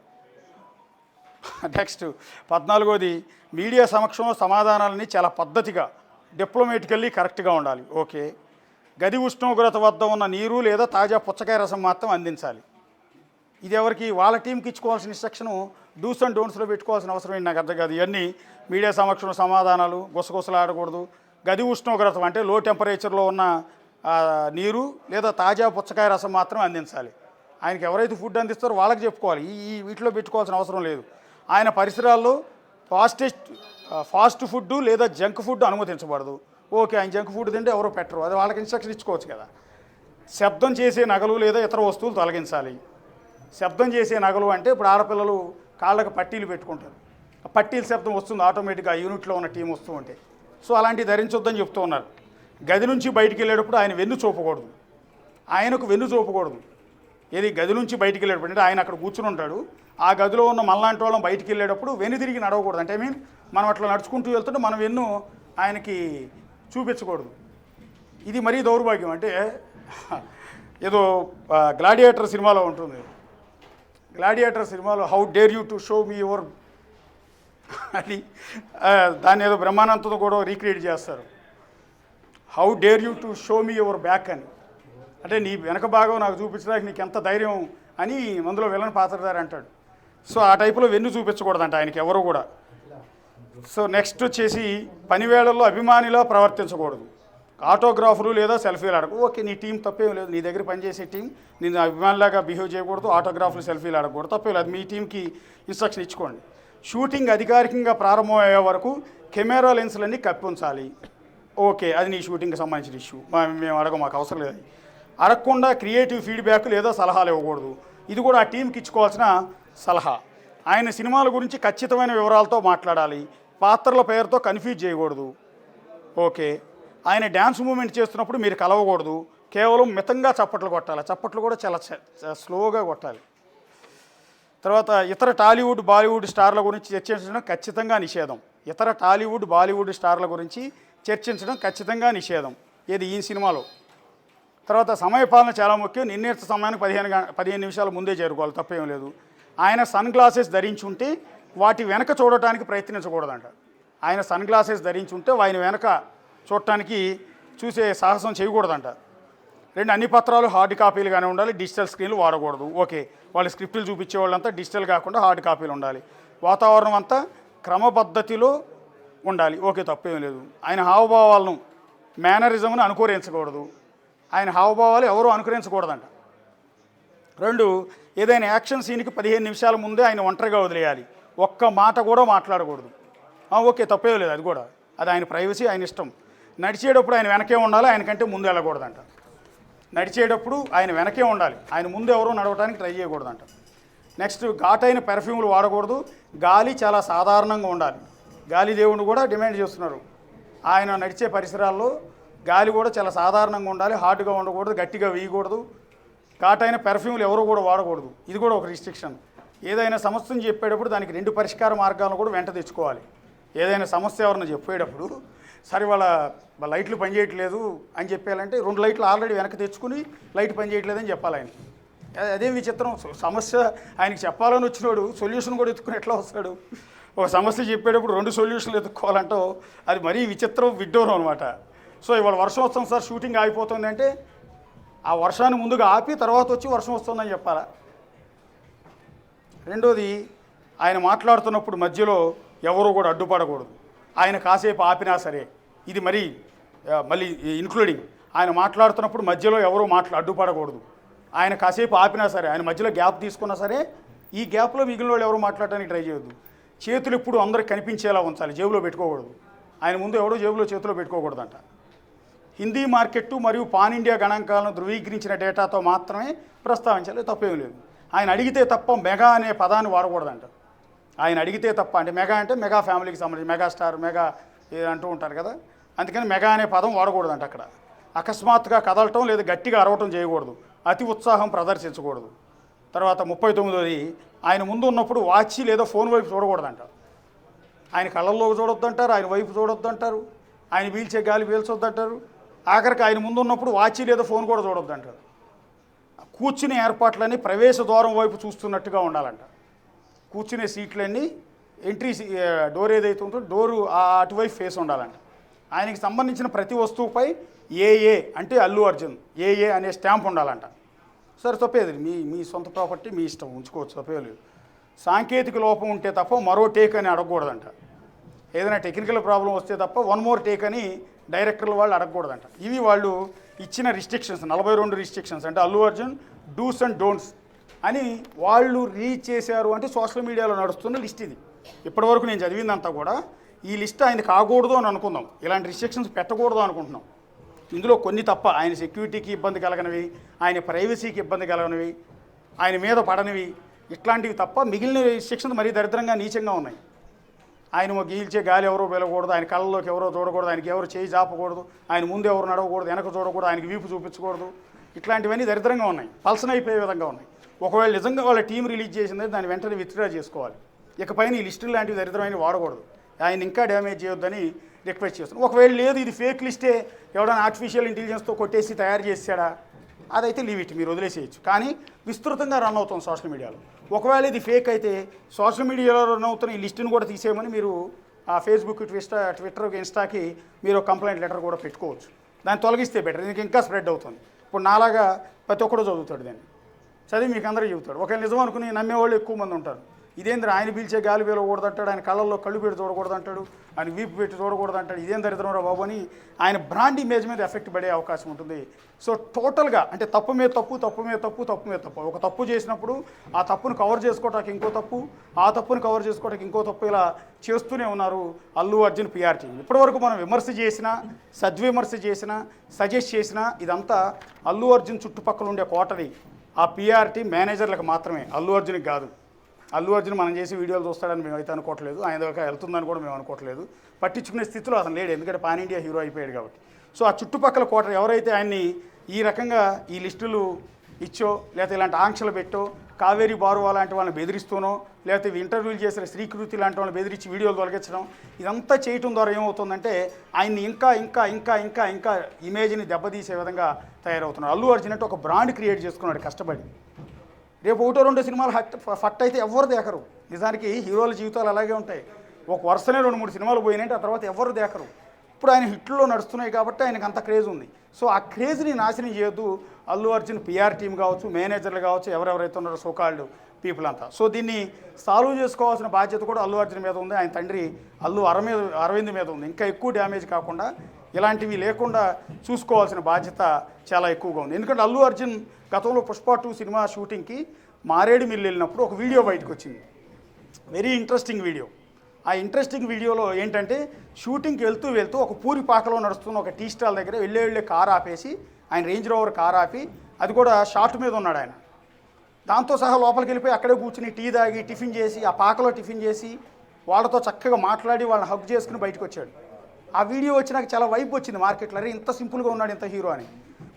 నెక్స్ట్ 14వది, మీడియా సమక్షంలో సమాధానాలని చాలా పద్ధతిగా, డిప్లొమేటికల్లీ కరెక్ట్గా ఉండాలి. ఓకే. గది ఉష్ణోగ్రత వద్ద ఉన్న నీరు లేదా తాజా పుచ్చకాయ రసం మాత్రం అందించాలి. ఇది ఎవరికి? వాళ్ళ టీంకి ఇచ్చుకోవాల్సిన ఇన్స్ట్రక్షను డూస్ అండ్ డోంట్స్లో పెట్టుకోవాల్సిన అవసరం ఏంటి? నాకు అర్థం కాదు. ఇవన్నీ మీడియా సమక్షంలో సమాధానాలు, గుసగుసలు ఆడకూడదు. గది ఉష్ణోగ్రత అంటే లో టెంపరేచర్లో ఉన్న నీరు లేదా తాజా పుచ్చకాయ రసం మాత్రం అందించాలి. ఆయనకి ఎవరైతే ఫుడ్ అందిస్తారో వాళ్ళకి చెప్పుకోవాలి. వీటిలో పెట్టుకోవాల్సిన అవసరం లేదు. ఆయన పరిసరాల్లో ఫాస్ట్ ఫుడ్ లేదా జంక్ ఫుడ్ అనుమతించబడదు. ఓకే, ఆయన జంక్ ఫుడ్ తింటే ఎవరో పెట్టరు, అది వాళ్ళకి ఇన్స్ట్రక్షన్ ఇచ్చుకోవచ్చు కదా. శబ్దం చేసే నగలు లేదా ఇతర వస్తువులు తొలగించాలి. శబ్దం చేసే నగలు అంటే ఇప్పుడు ఆడపిల్లలు కాళ్ళకు పట్టీలు పెట్టుకుంటారు. ఆ పట్టీల శబ్దం వస్తుంది ఆటోమేటిక్గా ఆ యూనిట్లో ఉన్న టీం వస్తూ ఉంటే. సో అలాంటివి ధరించొద్దని చెప్తూ ఉన్నారు. గది నుంచి బయటికి వెళ్ళేటప్పుడు ఆయన వెన్ను చూపకూడదు. ఆయనకు వెన్ను చూపకూడదు. ఏది గది నుంచి బయటికి వెళ్ళేటప్పుడు అంటే ఆయన అక్కడ కూర్చుని ఉంటాడు. ఆ గదిలో ఉన్న మనలాంటి వాళ్ళం బయటికి వెళ్ళేటప్పుడు వెన్ను తిరిగి నడవకూడదు. అంటే మనం అట్లా నడుచుకుంటూ వెళ్తుంటే మన వెన్ను ఆయనకి చూపించకూడదు. ఇది మరీ దౌర్భాగ్యం. అంటే ఏదో గ్లాడియేటర్ సినిమాలో ఉంటుంది. గ్లాడియేటర్ సినిమాలో how dare you to show me your అది దాన్ని ఏదో బ్రహ్మానందంతో కూడా రీక్రియేట్ చేస్తారు. How dare you to show me your back అని. అంటే నీ వెనక భాగం నాకు చూపించడానికి నీకు ఎంత ధైర్యం అని అందులో విలన్ పాత్రధారి అంటాడు. సో ఆ టైపులో వెన్ను చూపించకూడదంట ఆయనకి ఎవరు కూడా. సో నెక్స్ట్ వచ్చేసి పనివేళల్లో అభిమానిలా ప్రవర్తించకూడదు. ఆటోగ్రాఫ్లు లేదా సెల్ఫీలు ఆడకూడదు. ఓకే, నీ టీం తప్పేం లేదు. నీ దగ్గర పనిచేసే టీం నేను అభిమానిలాగా బిహేవ్ చేయకూడదు. ఆటోగ్రాఫ్లు సెల్ఫీలు ఆడకూడదు, తప్పేం లేదు. మీ టీంకి ఇన్స్ట్రక్షన్ ఇచ్చుకోండి. షూటింగ్ అధికారికంగా ప్రారంభమయ్యే వరకు కెమెరా లెన్స్లన్నీ కప్పి ఉంచాలి. ఓకే, అది నీ షూటింగ్కి సంబంధించిన ఇష్యూ, మేము మాకు అవసరం లేదు. అడగకుండా క్రియేటివ్ ఫీడ్బ్యాక్ లేదా సలహాలు ఇవ్వకూడదు. ఇది కూడా ఆ టీంకి ఇచ్చుకోవాల్సిన సలహా. ఆయన సినిమాల గురించి ఖచ్చితమైన వివరాలతో మాట్లాడాలి. పాత్రల పేరుతో కన్ఫ్యూజ్ చేయకూడదు. ఓకే. ఆయన డ్యాన్స్ మూమెంట్ చేస్తున్నప్పుడు మీరు కలవకూడదు. కేవలం మితంగా చప్పట్లు కొట్టాలి. చప్పట్లు కూడా చాలా స్లోగా కొట్టాలి. తర్వాత ఇతర టాలీవుడ్, బాలీవుడ్ స్టార్ల గురించి చర్చించడం ఖచ్చితంగా నిషేధం. ఇతర టాలీవుడ్, బాలీవుడ్ స్టార్ల గురించి చర్చించడం ఖచ్చితంగా నిషేధం. ఏది ఈ సినిమాలో. తర్వాత సమయపాలన చాలా ముఖ్యం. నిర్ణీత సమయానికి 15 నిమిషాల ముందే చేరుకోవాలి, తప్పేం లేదు. ఆయన సన్ గ్లాసెస్ ధరించి ఉంటే వాటి వెనక చూడటానికి ప్రయత్నించకూడదంట. ఆయన సన్ గ్లాసెస్ ధరించి ఉంటే ఆయన వెనక చూడటానికి చూసే సాహసం చేయకూడదంట. అన్ని పత్రాలు హార్డ్ కాపీలుగానే ఉండాలి. డిజిటల్ స్క్రీన్లు వాడకూడదు. ఓకే, వాళ్ళు స్క్రిప్టులు చూపించే వాళ్ళంతా డిజిటల్ కాకుండా హార్డ్ కాపీలు ఉండాలి. వాతావరణం అంతా క్రమపద్ధతిలో ఉండాలి. ఓకే, తప్పేం లేదు. ఆయన హావభావాలను, మేనరిజంను అనుకరించకూడదు. ఆయన హావభావాలు ఎవరూ అనుకరించకూడదంట. రెండు, ఏదైనా యాక్షన్ సీన్కి 15 నిమిషాల ముందే ఆయన ఒంటరిగా వదిలేయాలి, ఒక్క మాట కూడా మాట్లాడకూడదు. ఓకే, తప్పే లేదు, అది కూడా అది ఆయన ప్రైవసీ, ఆయన ఇష్టం. నడిచేటప్పుడు ఆయన వెనకే ఉండాలి, ఆయనకంటే ముందు వెళ్ళకూడదంట. నడిచేటప్పుడు ఆయన వెనకే ఉండాలి, ఆయన ముందు ఎవరో నడవడానికి ట్రై చేయకూడదంట. నెక్స్ట్, ఘాటైన పెర్ఫ్యూమ్లు వాడకూడదు, గాలి చాలా సాధారణంగా ఉండాలి. గాలి దేవుడు కూడా డిమాండ్ చేస్తున్నారు, ఆయన నడిచే పరిసరాల్లో గాలి కూడా చాలా సాధారణంగా ఉండాలి, హాట్గా ఉండకూడదు, గట్టిగా వేయకూడదు. ఘాటైన పెర్ఫ్యూమ్లు ఎవరు కూడా వాడకూడదు, ఇది కూడా ఒక రిస్ట్రిక్షన్. ఏదైనా సమస్యను చెప్పేటప్పుడు దానికి 2 పరిష్కార మార్గాలను కూడా వెంట తెచ్చుకోవాలి. ఏదైనా సమస్య ఎవరైనా చెప్పేటప్పుడు సరే వాళ్ళ లైట్లు పనిచేయట్లేదు అని చెప్పాలంటే 2 లైట్లు ఆల్రెడీ వెనక్కి తెచ్చుకుని లైట్ పనిచేయట్లేదని చెప్పాలి ఆయన. అదే విచిత్రం, సమస్య ఆయనకి చెప్పాలని వచ్చినోడు సొల్యూషన్ కూడా ఎత్తుకుని ఎట్లా వస్తాడు? ఒక సమస్య చెప్పేటప్పుడు 2 సొల్యూషన్లు ఎత్తుక్కోవాలంటో అది మరీ విచిత్రం, విడ్డూరం అనమాట. సో ఇవాళ వర్షం వస్తుంది సార్, షూటింగ్ ఆగిపోతుంది అంటే ఆ వర్షాన్ని ముందుగా ఆపి తర్వాత వచ్చి వర్షం వస్తుందని చెప్పాలా? రెండోది, ఆయన మాట్లాడుతున్నప్పుడు మధ్యలో ఎవరు కూడా అడ్డుపడకూడదు, ఆయన కాసేపు ఆపినా సరే. ఇది మళ్ళీ ఇన్క్లూడింగ్ ఆయన మాట్లాడుతున్నప్పుడు మధ్యలో ఎవరు అడ్డుపడకూడదు, ఆయన కాసేపు ఆపినా సరే, ఆయన మధ్యలో గ్యాప్ తీసుకున్నా సరే, ఈ గ్యాప్లో మిగిలిన వాళ్ళు ఎవరు మాట్లాడడానికి ట్రై చేయొద్దు. చేతులు ఎప్పుడు అందరికి కనిపించేలా ఉంచాలి, జేబులో పెట్టుకోకూడదు. ఆయన ముందు ఎవడో జేబులో చేతిలో పెట్టుకోకూడదంట. హిందీ మార్కెట్టు మరియు పాన్ ఇండియా గణాంకాలను ధృవీకరించిన డేటాతో మాత్రమే ప్రస్తావించాలి, తప్పేం లేదు. ఆయన అడిగితే తప్ప మెగా అనే పదాన్ని వాడకూడదంట. ఆయన అడిగితే తప్ప, అంటే మెగా అంటే మెగా ఫ్యామిలీకి సంబంధించి మెగాస్టార్, మెగా అంటూ ఉంటారు కదా, అందుకని మెగా అనే పదం వాడకూడదంట అక్కడ. అకస్మాత్తుగా కదలటం లేదా గట్టిగా అరవటం చేయకూడదు, అతి ఉత్సాహం ప్రదర్శించకూడదు. తర్వాత 39ది, ఆయన ముందు ఉన్నప్పుడు వాచి లేదా ఫోన్ వైపు చూడకూడదంట. ఆయన కళ్ళల్లో చూడొద్దంటారు, ఆయన వైపు చూడొద్దంటారు, ఆయన పీల్చే గాలి పీల్చొద్దంటారు. ఆఖరికి ఆయన ముందు ఉన్నప్పుడు వాచి లేదా ఫోన్ కూడా చూడొద్దంటారు. కూర్చునే ఏర్పాట్లన్నీ ప్రవేశ ద్వారం వైపు చూస్తున్నట్టుగా ఉండాలంట. కూర్చునే సీట్లన్నీ ఎంట్రీ డోర్ ఏదైతే ఉంటుందో డోరు అటువైపు ఫేస్ ఉండాలంట. ఆయనకి సంబంధించిన ప్రతి వస్తువుపై ఏఏ అంటే అల్లు అర్జున్, ఏఏ అనే స్టాంప్ ఉండాలంట. సరే, తప్పేది, మీ సొంత ప్రాపర్టీ, మీ ఇష్టం, ఉంచుకోవచ్చు, తప్పేలేదు. సాంకేతిక లోపం ఉంటే తప్ప మరో టేక్ అని అడగకూడదంట. ఏదైనా టెక్నికల్ ప్రాబ్లం వస్తే తప్ప 1 మోర్ టేక్ అని డైరెక్టర్ల వాళ్ళు అడగకూడదంట. ఇవి వాళ్ళు ఇచ్చిన రిస్ట్రిక్షన్స్, 42 రిస్ట్రిక్షన్స్. అంటే Allu Arjun dos and don'ts అని వాళ్ళు రీచ్ చేశారు. అంటే సోషల్ మీడియాలో నడుస్తున్న లిస్ట్ ఇది. ఇప్పటివరకు నేను చదివిందంతా కూడా ఈ లిస్ట్ ఆయన కాకూడదు అని అనుకుందాం, ఇలాంటి రిస్ట్రిక్షన్స్ పెట్టకూడదు అనుకుంటున్నాం. ఇందులో కొన్ని తప్ప, ఆయన సెక్యూరిటీకి ఇబ్బంది కలగనివి, ఆయన ప్రైవసీకి ఇబ్బంది కలగనివి, ఆయన మీద పడనివి, ఇట్లాంటివి తప్ప మిగిలిన రిస్ట్రిక్షన్స్ మరీ దరిద్రంగా నీచంగా ఉన్నాయి. ఆయన గీల్చే గాలి ఎవరో వెళ్ళకూడదు, ఆయన కళ్ళలోకి ఎవరో చూడకూడదు, ఆయనకి ఎవరు చేయి చాపకూడదు, ఆయన ముందు ఎవరు నడవకూడదు, వెనక చూడకూడదు, ఆయనకి వీపు చూపించకూడదు. ఇట్లాంటివన్నీ దరిద్రంగా ఉన్నాయి, పల్సన్ అయిపోయే విధంగా ఉన్నాయి. ఒకవేళ నిజంగా వాళ్ళ టీం రిలీజ్ చేసిందే దాన్ని వెంటనే విత్డ్రా చేసుకోవాలి. ఇకపైన ఈ లిస్టులు లాంటివి దరిద్రమైన వాడకూడదు, ఆయన ఇంకా డ్యామేజ్ చేయొద్దని రిక్వెస్ట్ చేస్తున్నాం. ఒకవేళ లేదు ఇది ఫేక్ లిస్టే, ఎవడైనా ఆర్టిఫిషియల్ ఇంటెలిజెన్స్తో కొట్టేసి తయారు చేసాడా, అదైతే లీవ్ ఇట్, మీరు వదిలేసేయచ్చు. కానీ విస్తృతంగా రన్ అవుతుంది సోషల్ మీడియాలో. ఒకవేళ ఇది ఫేక్ అయితే సోషల్ మీడియాలో రన్ అవుతున్న ఈ లిస్టును కూడా తీసేయమని మీరు ఆ ఫేస్బుక్, ట్విట్టర్, ఇన్స్టాకి మీరు కంప్లైంట్ లెటర్ కూడా పెట్టుకోవచ్చు. దాన్ని తొలగిస్తే బెటర్, దీనికి ఇంకా స్ప్రెడ్ అవుతుంది. ఇప్పుడు నాలాగా ప్రతి ఒక్కడో చదువుతాడు, దాన్ని చదివి మీకు అందరూ చెబుతాడు. ఒకవేళ నిజం అనుకుని నమ్మేవాళ్ళు ఎక్కువ మంది ఉంటారు. ఇదేంద్ర ఆయన పీల్చే గాలి పీలకూడదు అంటాడు, ఆయన కళ్ళల్లో కళ్ళు పెట్టి చూడకూడదు అంటాడు, ఆయన వీపు పెట్టి చూడకూడదు అంటాడు, ఇదేం దరిద్రంరా బాబు అని ఆయన బ్రాండ్ ఇమేజ్ మీద ఎఫెక్ట్ పడే అవకాశం ఉంటుంది. సో టోటల్గా అంటే తప్పు మీద తప్పు, తప్పు మీద తప్పు, తప్పు మీద తప్పు. ఒక తప్పు చేసినప్పుడు ఆ తప్పును కవర్ చేసుకోవటానికి ఇంకో తప్పు, ఆ తప్పును కవర్ చేసుకోవడానికి ఇంకో తప్పు, ఇలా చేస్తూనే ఉన్నారు అల్లు అర్జున్ పిఆర్ టీం. ఇప్పటివరకు మనం విమర్శ చేసినా, సద్విమర్శ చేసినా, సజెస్ట్ చేసినా ఇదంతా అల్లు అర్జున్ చుట్టుపక్కల ఉండే కోటరీ ఆ పిఆర్ టీం మేనేజర్లకు మాత్రమే, అల్లు అర్జున్కి కాదు. అల్లు అర్జున్ మనం చేసి వీడియోలు చూస్తాడని మేము అయితే అనుకోవట్లేదు, ఆయన దగ్గర వెళ్తుందని కూడా మేము అనుకోవట్లేదు. పట్టించుకునే స్థితిలో అసలు లేడు, ఎందుకంటే పాన్ ఇండియా హీరో అయిపోయాడు కాబట్టి. సో ఆ చుట్టుపక్కల కోటర్ ఎవరైతే ఆయన్ని ఈ రకంగా ఈ లిస్టులు ఇచ్చో, లేకపోతే ఇలాంటి ఆంక్షలు పెట్టో, కావేరీ బారువా లాంటి వాళ్ళని బెదిరిస్తూనో, లేకపోతే ఇంటర్వ్యూలు చేసిన శ్రీకృతి లాంటి వాళ్ళని బెదిరించి వీడియోలు తొలగించడం, ఇదంతా చేయటం ద్వారా ఏమవుతుందంటే ఆయన్ని ఇంకా ఇంకా ఇంకా ఇంకా ఇంకా ఇమేజ్ని దెబ్బతీసే విధంగా తయారవుతున్నారు. అల్లు అర్జున్ అంటే ఒక బ్రాండ్ క్రియేట్ చేసుకున్నాడు కష్టపడి. రేపు 1-2 సినిమాలు ఫట్ అయితే ఎవరు దేకరు. నిజానికి హీరోల జీవితాలు అలాగే ఉంటాయి, ఒక వరుసనే 2-3 సినిమాలు పోయినాయంటే ఆ తర్వాత ఎవరు దేకరు. ఇప్పుడు ఆయన హిట్లో నడుస్తున్నాయి కాబట్టి ఆయనకు అంత క్రేజ్ ఉంది. సో ఆ క్రేజ్ని నాశనం చేయొద్దు అల్లు అర్జున్ పిఆర్ టీం కావచ్చు, మేనేజర్లు కావచ్చు, ఎవరెవరైతే ఉన్నారో సోకాల్డ్ పీపుల్ అంతా. సో దీన్ని సాల్వ్ చేసుకోవాల్సిన బాధ్యత కూడా అల్లు అర్జున్ మీద ఉంది, ఆయన తండ్రి అరవింద్ మీద ఉంది. ఇంకా ఎక్కువ డ్యామేజ్ కాకుండా ఇలాంటివి లేకుండా చూసుకోవాల్సిన బాధ్యత చాలా ఎక్కువగా ఉంది. ఎందుకంటే అల్లు అర్జున్ గతంలో పుష్ప 2 సినిమా షూటింగ్కి మారేడుమిల్లి వెళ్ళినప్పుడు ఒక వీడియో బయటకు వచ్చింది, వెరీ ఇంట్రెస్టింగ్ వీడియో. ఆ ఇంట్రెస్టింగ్ వీడియోలో ఏంటంటే షూటింగ్కి వెళ్తూ ఒక పూరి పాకలో నడుస్తున్న ఒక టీ స్టాల్ దగ్గర వెళ్ళే కారు ఆపేసి, ఆయన రేంజ్ రోవర్ కారు ఆపి, అది కూడా షార్ట్ మీద ఉన్నాడు ఆయన, దాంతో సహా లోపలికి వెళ్ళిపోయి అక్కడే కూర్చుని టీ తాగి టిఫిన్ చేసి, ఆ పాకలో టిఫిన్ చేసి వాళ్ళతో చక్కగా మాట్లాడి వాళ్ళని హగ్ చేసుకుని బయటకు వచ్చాడు. ఆ వీడియో వచ్చినాక చాలా వైపు వచ్చింది మార్కెట్లో, అరే ఇంత సింపుల్గా ఉన్నాడు ఇంత హీరో అని.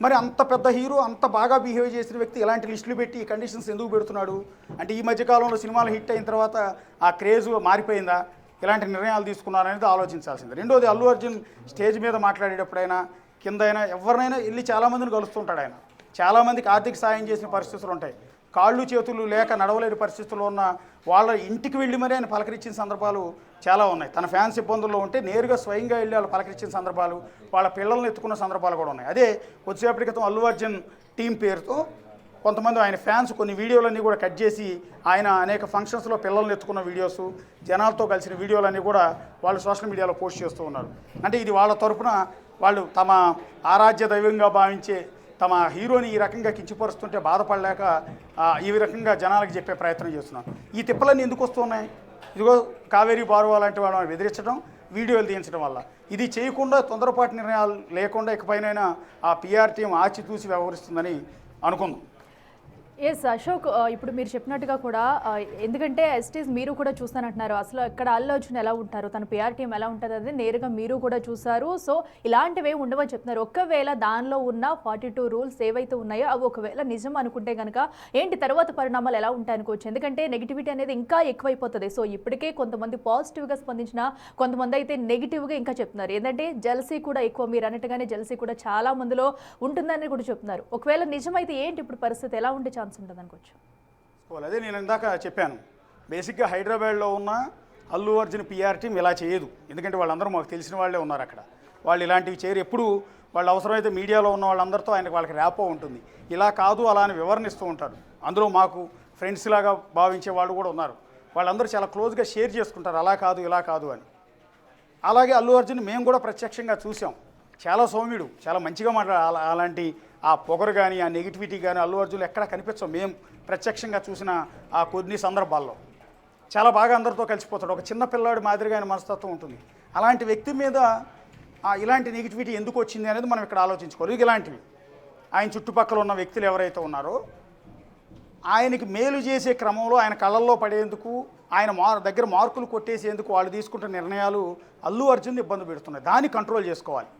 మరి అంత పెద్ద హీరో, అంత బాగా బిహేవ్ చేసిన వ్యక్తి ఇలాంటి లిస్టులు పెట్టి ఈ కండిషన్స్ ఎందుకు పెడుతున్నాడు అంటే, ఈ మధ్యకాలంలో సినిమాలు హిట్ అయిన తర్వాత ఆ క్రేజ్ మారిపోయిందా, ఇలాంటి నిర్ణయాలు తీసుకున్నారనేది ఆలోచించాల్సింది. రెండోది, అల్లు అర్జున్ స్టేజ్ మీద మాట్లాడేటప్పుడైనా కిందైనా ఎవరినైనా వెళ్ళి చాలామందిని కలుస్తుంటాడు ఆయన. చాలామందికి ఆర్థిక సాయం చేసిన పరిస్థితులు ఉంటాయి, కాళ్ళు చేతులు లేక నడవలేని పరిస్థితుల్లో ఉన్న వాళ్ళ ఇంటికి వెళ్ళి మరీ ఆయన పలకరించిన సందర్భాలు చాలా ఉన్నాయి. తన ఫ్యాన్స్ ఇబ్బందుల్లో ఉంటే నేరుగా స్వయంగా వెళ్ళి వాళ్ళు పలకరించిన సందర్భాలు, వాళ్ళ పిల్లల్ని ఎత్తుకున్న సందర్భాలు కూడా ఉన్నాయి. అదే కొద్దిసేపటి క్రితం అల్లు అర్జున్ టీం పేరుతో కొంతమంది ఆయన ఫ్యాన్స్ కొన్ని వీడియోలన్నీ కూడా కట్ చేసి, ఆయన అనేక ఫంక్షన్స్లో పిల్లల్ని ఎత్తుకున్న వీడియోస్, జనాలతో కలిసిన వీడియోలన్నీ కూడా వాళ్ళు సోషల్ మీడియాలో పోస్ట్ చేస్తూ ఉన్నారు. అంటే ఇది వాళ్ళ తరపున వాళ్ళు తమ ఆరాధ్య దైవంగా భావించే తమ హీరోని ఈ రకంగా కించపరుస్తుంటే బాధపడలేక ఈ రకంగా జనాలకు చెప్పే ప్రయత్నం చేస్తున్నారు. ఈ తిప్పలన్నీ ఎందుకు వస్తున్నాయి? ఇదిగో కావేరీ బారువా లాంటి వాళ్ళని బెదిరించడం, వీడియోలు తీయించడం వల్ల. ఇది చేయకుండా తొందరపాటు నిర్ణయాలు లేకుండా ఇకపైనైనా ఆ పిఆర్ టీం ఆచితూసి వ్యవహరిస్తుందని అనుకుందాం. ఎస్ అశోక్, ఇప్పుడు మీరు చెప్పినట్టుగా కూడా ఎందుకంటే ఎస్టీస్ మీరు కూడా చూస్తానంటున్నారు, అసలు ఇక్కడ అల్లు అర్జున్ ఎలా ఉంటారు, తన పిఆర్ టీం ఎలా ఉంటుంది అనేది నేరుగా మీరు కూడా చూసారు. సో ఇలాంటివే ఉండవని చెప్తున్నారు. ఒకవేళ దానిలో ఉన్న 42 రూల్స్ ఏవైతే ఉన్నాయో అవి ఒకవేళ నిజం అనుకుంటే కనుక ఏంటి తర్వాత పరిణామాలు ఎలా ఉంటాయి అనుకోవచ్చు? ఎందుకంటే నెగిటివిటీ అనేది ఇంకా ఎక్కువైపోతుంది. సో ఇప్పటికే కొంతమంది పాజిటివ్గా స్పందించిన, కొంతమంది అయితే నెగిటివ్గా ఇంకా చెప్తున్నారు. ఏంటంటే జెలసీ కూడా ఎక్కువ, మీరు అన్నట్టుగానే జెలసీ కూడా చాలా మందిలో ఉంటుందని కూడా చెప్తున్నారు. ఒకవేళ నిజమైతే ఏంటి ఇప్పుడు పరిస్థితి ఎలా ఉండే ఛాన్స్ ఉంటుంది అనుకోవచ్చు? అదే నేను ఇందాక చెప్పాను, బేసిక్గా హైదరాబాద్లో ఉన్న అల్లు అర్జున్ పిఆర్ టీం ఇలా చేయదు. ఎందుకంటే వాళ్ళందరూ మాకు తెలిసిన వాళ్ళే ఉన్నారు అక్కడ, వాళ్ళు ఇలాంటివి చేయరు. ఎప్పుడు వాళ్ళు అవసరమైతే మీడియాలో ఉన్న వాళ్ళందరితో వాళ్ళకి ర్యాపో ఉంటుంది. ఇలా కాదు అలా అని వివరణిస్తూ ఉంటారు. అందులో మాకు ఫ్రెండ్స్ లాగా భావించే వాళ్ళు కూడా ఉన్నారు. వాళ్ళందరూ చాలా క్లోజ్గా షేర్ చేసుకుంటారు, అలా కాదు ఇలా కాదు అని. అలాగే అల్లు అర్జున్ మేము కూడా ప్రత్యక్షంగా చూసాం, చాలా సౌమ్యుడు, చాలా మంచిగా అలాంటి ఆ పొగరు కానీ ఆ నెగిటివిటీ కానీ అల్లు అర్జున్ ఎక్కడ కనిపించం. మేము ప్రత్యక్షంగా చూసిన ఆ కొన్ని సందర్భాల్లో చాలా బాగా అందరితో కలిసిపోతాడు. ఒక చిన్న పిల్లాడి మాదిరిగా ఆయన మనస్తత్వం ఉంటుంది. అలాంటి వ్యక్తి మీద ఇలాంటి నెగిటివిటీ ఎందుకు వచ్చింది అనేది మనం ఇక్కడ ఆలోచించుకోవాలి. ఇలాంటివి ఆయన చుట్టుపక్కల ఉన్న వ్యక్తులు ఎవరైతే ఉన్నారో ఆయనకి మేలు చేసే క్రమంలో ఆయన కళ్ళల్లో పడేందుకు, ఆయన దగ్గర మార్కులు కొట్టేసేందుకు వాళ్ళు తీసుకుంటున్న నిర్ణయాలు అల్లు అర్జున్ ఇబ్బంది పెడుతున్నాయి. దాన్ని కంట్రోల్ చేసుకోవాలి.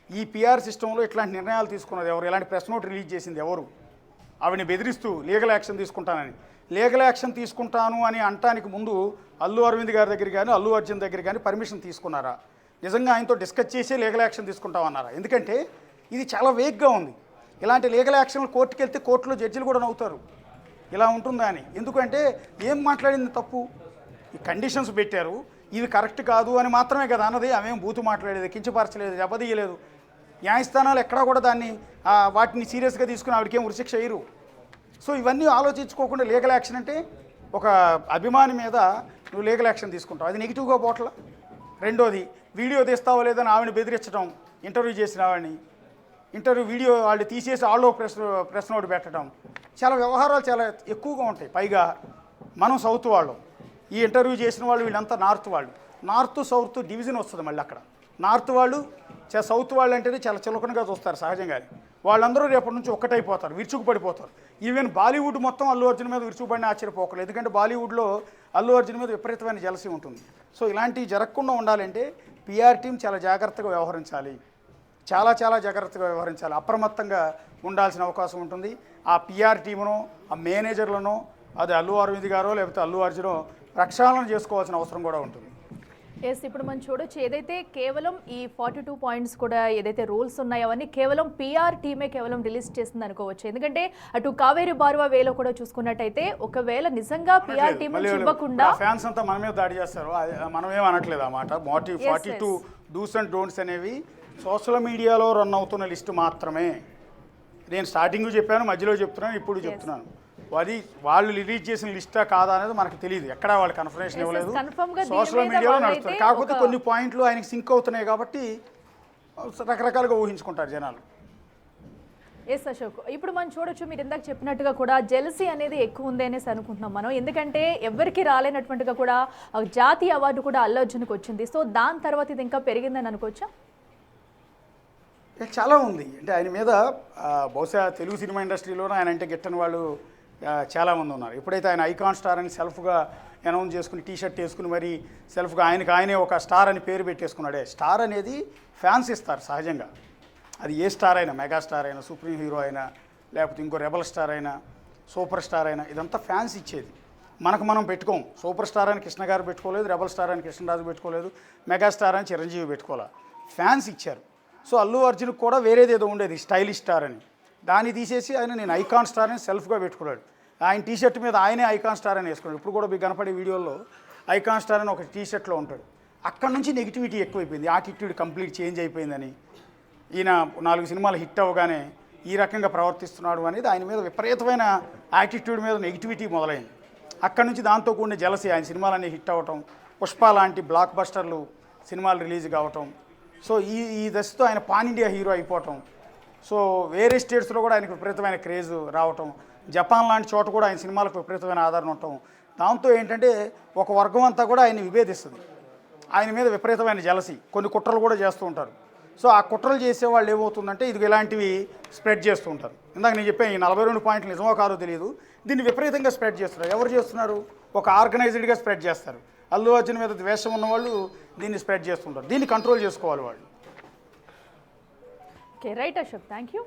ఈ పిఆర్ సిస్టంలో ఇట్లాంటి నిర్ణయాలు తీసుకున్నది ఎవరు, ఇలాంటి ప్రెస్ నోట్ రిలీజ్ చేసింది ఎవరు, ఆవిడని బెదిరిస్తూ లీగల్ యాక్షన్ తీసుకుంటానని, లీగల్ యాక్షన్ తీసుకుంటాను అని అంటానికి ముందు అల్లు అరవింద్ గారి దగ్గర కానీ అల్లు అర్జున్ దగ్గర కానీ పర్మిషన్ తీసుకున్నారా? నిజంగా ఆయనతో డిస్కస్ చేసే లీగల్ యాక్షన్ తీసుకుంటామన్నారా? ఎందుకంటే ఇది చాలా వేగ్గా ఉంది. ఇలాంటి లీగల్ యాక్షన్లు కోర్టుకు వెళ్తే కోర్టులో జడ్జిలు కూడా నవ్వుతారు, ఇలా ఉంటుందా అని. ఎందుకంటే ఏం మాట్లాడింది తప్పు, ఈ కండిషన్స్ పెట్టారు, ఇవి కరెక్ట్ కాదు అని మాత్రమే కదా అన్నది. ఆమెం బూతు మాట్లాడేది, కించపరచలేదు, దెబ్బతీయలేదు. న్యాయస్థానాలు ఎక్కడా కూడా వాటిని సీరియస్గా తీసుకుని ఆవిడకేం ఉరిశిక్ష అయ్యరు. సో ఇవన్నీ ఆలోచించుకోకుండా లీగల్ యాక్షన్ అంటే ఒక అభిమాని మీద నువ్వు లీగల్ యాక్షన్ తీసుకుంటావు, అది నెగిటివ్గా పోట్ల. రెండోది, వీడియో తీస్తావో లేదని ఆవిడని బెదిరించడం, ఇంటర్వ్యూ చేసిన ఆవిడని, ఇంటర్వ్యూ వీడియో వాళ్ళు తీసేసి వాళ్ళు ప్రెస్ నోట్ పెట్టడం, చాలా వ్యవహారాలు చాలా ఎక్కువగా ఉంటాయి. పైగా మనం సౌత్ వాళ్ళం, ఈ ఇంటర్వ్యూ చేసిన వాళ్ళు వీళ్ళంతా నార్త్ వాళ్ళు. నార్త్ సౌత్ డివిజన్ వస్తుంది మళ్ళీ అక్కడ. నార్త్ వాళ్ళు సౌత్ వాళ్ళు అంటేనే చాలా చులకనగా చూస్తారు సహజంగా. వాళ్ళందరూ రేపటి నుంచి ఒక్కటైపోతారు, విరుచుకుపడిపోతారు. ఈవెన్ బాలీవుడ్ మొత్తం అల్లు అర్జున్ మీద విరుచుకుపడిన ఆశ్చర్యపోకలేదు. ఎందుకంటే బాలీవుడ్లో అల్లు అర్జున్ మీద విపరీతమైన జలసీ ఉంటుంది. సో ఇలాంటివి జరగకుండా ఉండాలంటే పిఆర్ టీం చాలా జాగ్రత్తగా వ్యవహరించాలి, చాలా చాలా జాగ్రత్తగా వ్యవహరించాలి, అప్రమత్తంగా ఉండాల్సిన అవకాశం ఉంటుంది. ఆ పిఆర్ టీమునో ఆ మేనేజర్లను, అది అల్లు అరవింద్ గారో లేకపోతే అల్లు అర్జునో ప్రక్షాళన చేసుకోవాల్సిన అవసరం కూడా ఉంటుంది. ఎస్, ఇప్పుడు మనం చూడొచ్చు ఏదైతే కేవలం ఈ 42 పాయింట్స్ కూడా ఏదైతే రూల్స్ ఉన్నాయో అవన్నీ కేవలం పిఆర్ టీమే కేవలం రిలీజ్ చేసింది అనుకోవచ్చు. ఎందుకంటే అటు కావేరీ బారువా వేలో కూడా చూసుకున్నట్టయితే ఒకవేళ నిజంగా పిఆర్ టీమ్ ఇవ్వకుండా ఫ్యాన్స్ అంతా మన మీద దాడి చేస్తారు, మనం ఏం అనట్లేదు అన్నమాట. 42 డూస్ అండ్ డోంట్స్ అనేవి సోషల్ మీడియాలో రన్ అవుతున్న లిస్టు మాత్రమే. నేను స్టార్టింగ్ చెప్పాను, మధ్యలో చెప్తున్నాను, ఇప్పుడు చెప్తున్నాను. అది వాళ్ళు రిలీజ్ చేసిన లిస్టా కాదా అనేది మనకు తెలియదు, ఎక్కడ వాళ్ళు కన్ఫర్మేషన్ ఇవ్వలేదు, సోషల్ మీడియాలో నడుస్తుంది. కాకపోతే కొన్ని పాయింట్లు ఆయనకి సింక్ అవుతున్నాయి కాబట్టి రకరకాలుగా ఊహించుకుంటారు జనాలు. ఎస్ అశోక్, ఇప్పుడు మనం చూడొచ్చు మీరు ఇందాక చెప్పినట్టుగా కూడా జెలసీ అనేది ఎక్కువ ఉంది అనేసి అనుకుంటున్నాం మనం. ఎందుకంటే ఎవరికి రాలేనటువంటిగా కూడా జాతీయ అవార్డు కూడా అల్లు అర్జున్కి వచ్చింది. సో దాని తర్వాత ఇది ఇంకా పెరిగిందని అనుకోవచ్చా? చాలా ఉంది. అంటే ఆయన మీద బహుశా తెలుగు సినిమా ఇండస్ట్రీలోనే ఆయన అంటే గిట్టని వాళ్ళు చాలామంది ఉన్నారు. ఎప్పుడైతే ఆయన ఐకాన్ స్టార్ అని సెల్ఫ్గా అనౌన్స్ చేసుకుని టీషర్ట్ వేసుకుని మరి సెల్ఫ్గా ఆయనే ఒక స్టార్ అని పేరు పెట్టేసుకున్నాడే. స్టార్ అనేది ఫ్యాన్స్ ఇస్తారు సహజంగా. అది ఏ స్టార్ అయినా, మెగాస్టార్ అయినా, సుప్రీం హీరో అయినా, లేకపోతే ఇంకో రెబల్ స్టార్ అయినా, సూపర్ స్టార్ అయినా, ఇదంతా ఫ్యాన్స్ ఇచ్చేది. మనం పెట్టుకోం. సూపర్ స్టార్ అని కృష్ణ గారు పెట్టుకోలేదు, రెబల్ స్టార్ అని కృష్ణరాజు పెట్టుకోలేదు, మెగాస్టార్ అని చిరంజీవి పెట్టుకోలే. ఫ్యాన్స్ ఇచ్చారు. సో అల్లు అర్జున్కి కూడా వేరేది ఏదో ఉండేది స్టైలిష్ స్టార్ అని. దాన్ని తీసేసి ఆయన నేను ఐకాన్ స్టార్ అని సెల్ఫ్గా పెట్టుకున్నాడు. ఆయన టీషర్ట్ మీద ఆయనే ఐకాన్ స్టార్ అని వేసుకున్నాడు. ఇప్పుడు కూడా మీకు కనపడే వీడియోలో ఐకాన్ స్టార్ అని ఒక టీషర్ట్లో ఉంటాడు. అక్కడ నుంచి నెగిటివిటీ ఎక్కువైపోయింది. యాటిట్యూడ్ కంప్లీట్ చేంజ్ అయిపోయిందని, ఈయన 4 సినిమాలు హిట్ అవ్వగానే ఈ రకంగా ప్రవర్తిస్తున్నాడు అనేది ఆయన మీద విపరీతమైన యాటిట్యూడ్ మీద నెగిటివిటీ మొదలైంది. అక్కడి నుంచి దాంతో కూడిన జలసి, ఆయన సినిమాలన్నీ హిట్ అవ్వటం, పుష్ప లాంటి బ్లాక్ బస్టర్లు సినిమాలు రిలీజ్ కావటం, సో ఈ దశతో ఆయన పాన్ ఇండియా హీరో అయిపోవటం, సో వేరే స్టేట్స్లో కూడా ఆయనకు విపరీతమైన క్రేజ్ రావటం, జపాన్ లాంటి చోట కూడా ఆయన సినిమాలకు విపరీతమైన ఆదరణ ఉండటం, దాంతో ఏంటంటే ఒక వర్గం అంతా కూడా ఆయన్ని విభేదిస్తుంది. ఆయన మీద విపరీతమైన జలసి, కొన్ని కుట్రలు కూడా చేస్తూ ఉంటారు. సో ఆ కుట్రలు చేసేవాళ్ళు ఏమవుతుందంటే ఇది ఇలాంటివి స్ప్రెడ్ చేస్తూ ఉంటారు. ఇందాక నేను చెప్పాను ఈ 42 పాయింట్లు నిజమో కాదో తెలియదు, దీన్ని విపరీతంగా స్ప్రెడ్ చేస్తున్నారు. ఎవరు చేస్తున్నారు? ఒక ఆర్గనైజ్డ్గా స్ప్రెడ్ చేస్తారు. అల్లు అర్జున్ మీద ద్వేషం ఉన్నవాళ్ళు దీన్ని స్ప్రెడ్ చేస్తుంటారు. దీన్ని కంట్రోల్ చేసుకోవాలి వాళ్ళు. Okay, right Ashok, thank you.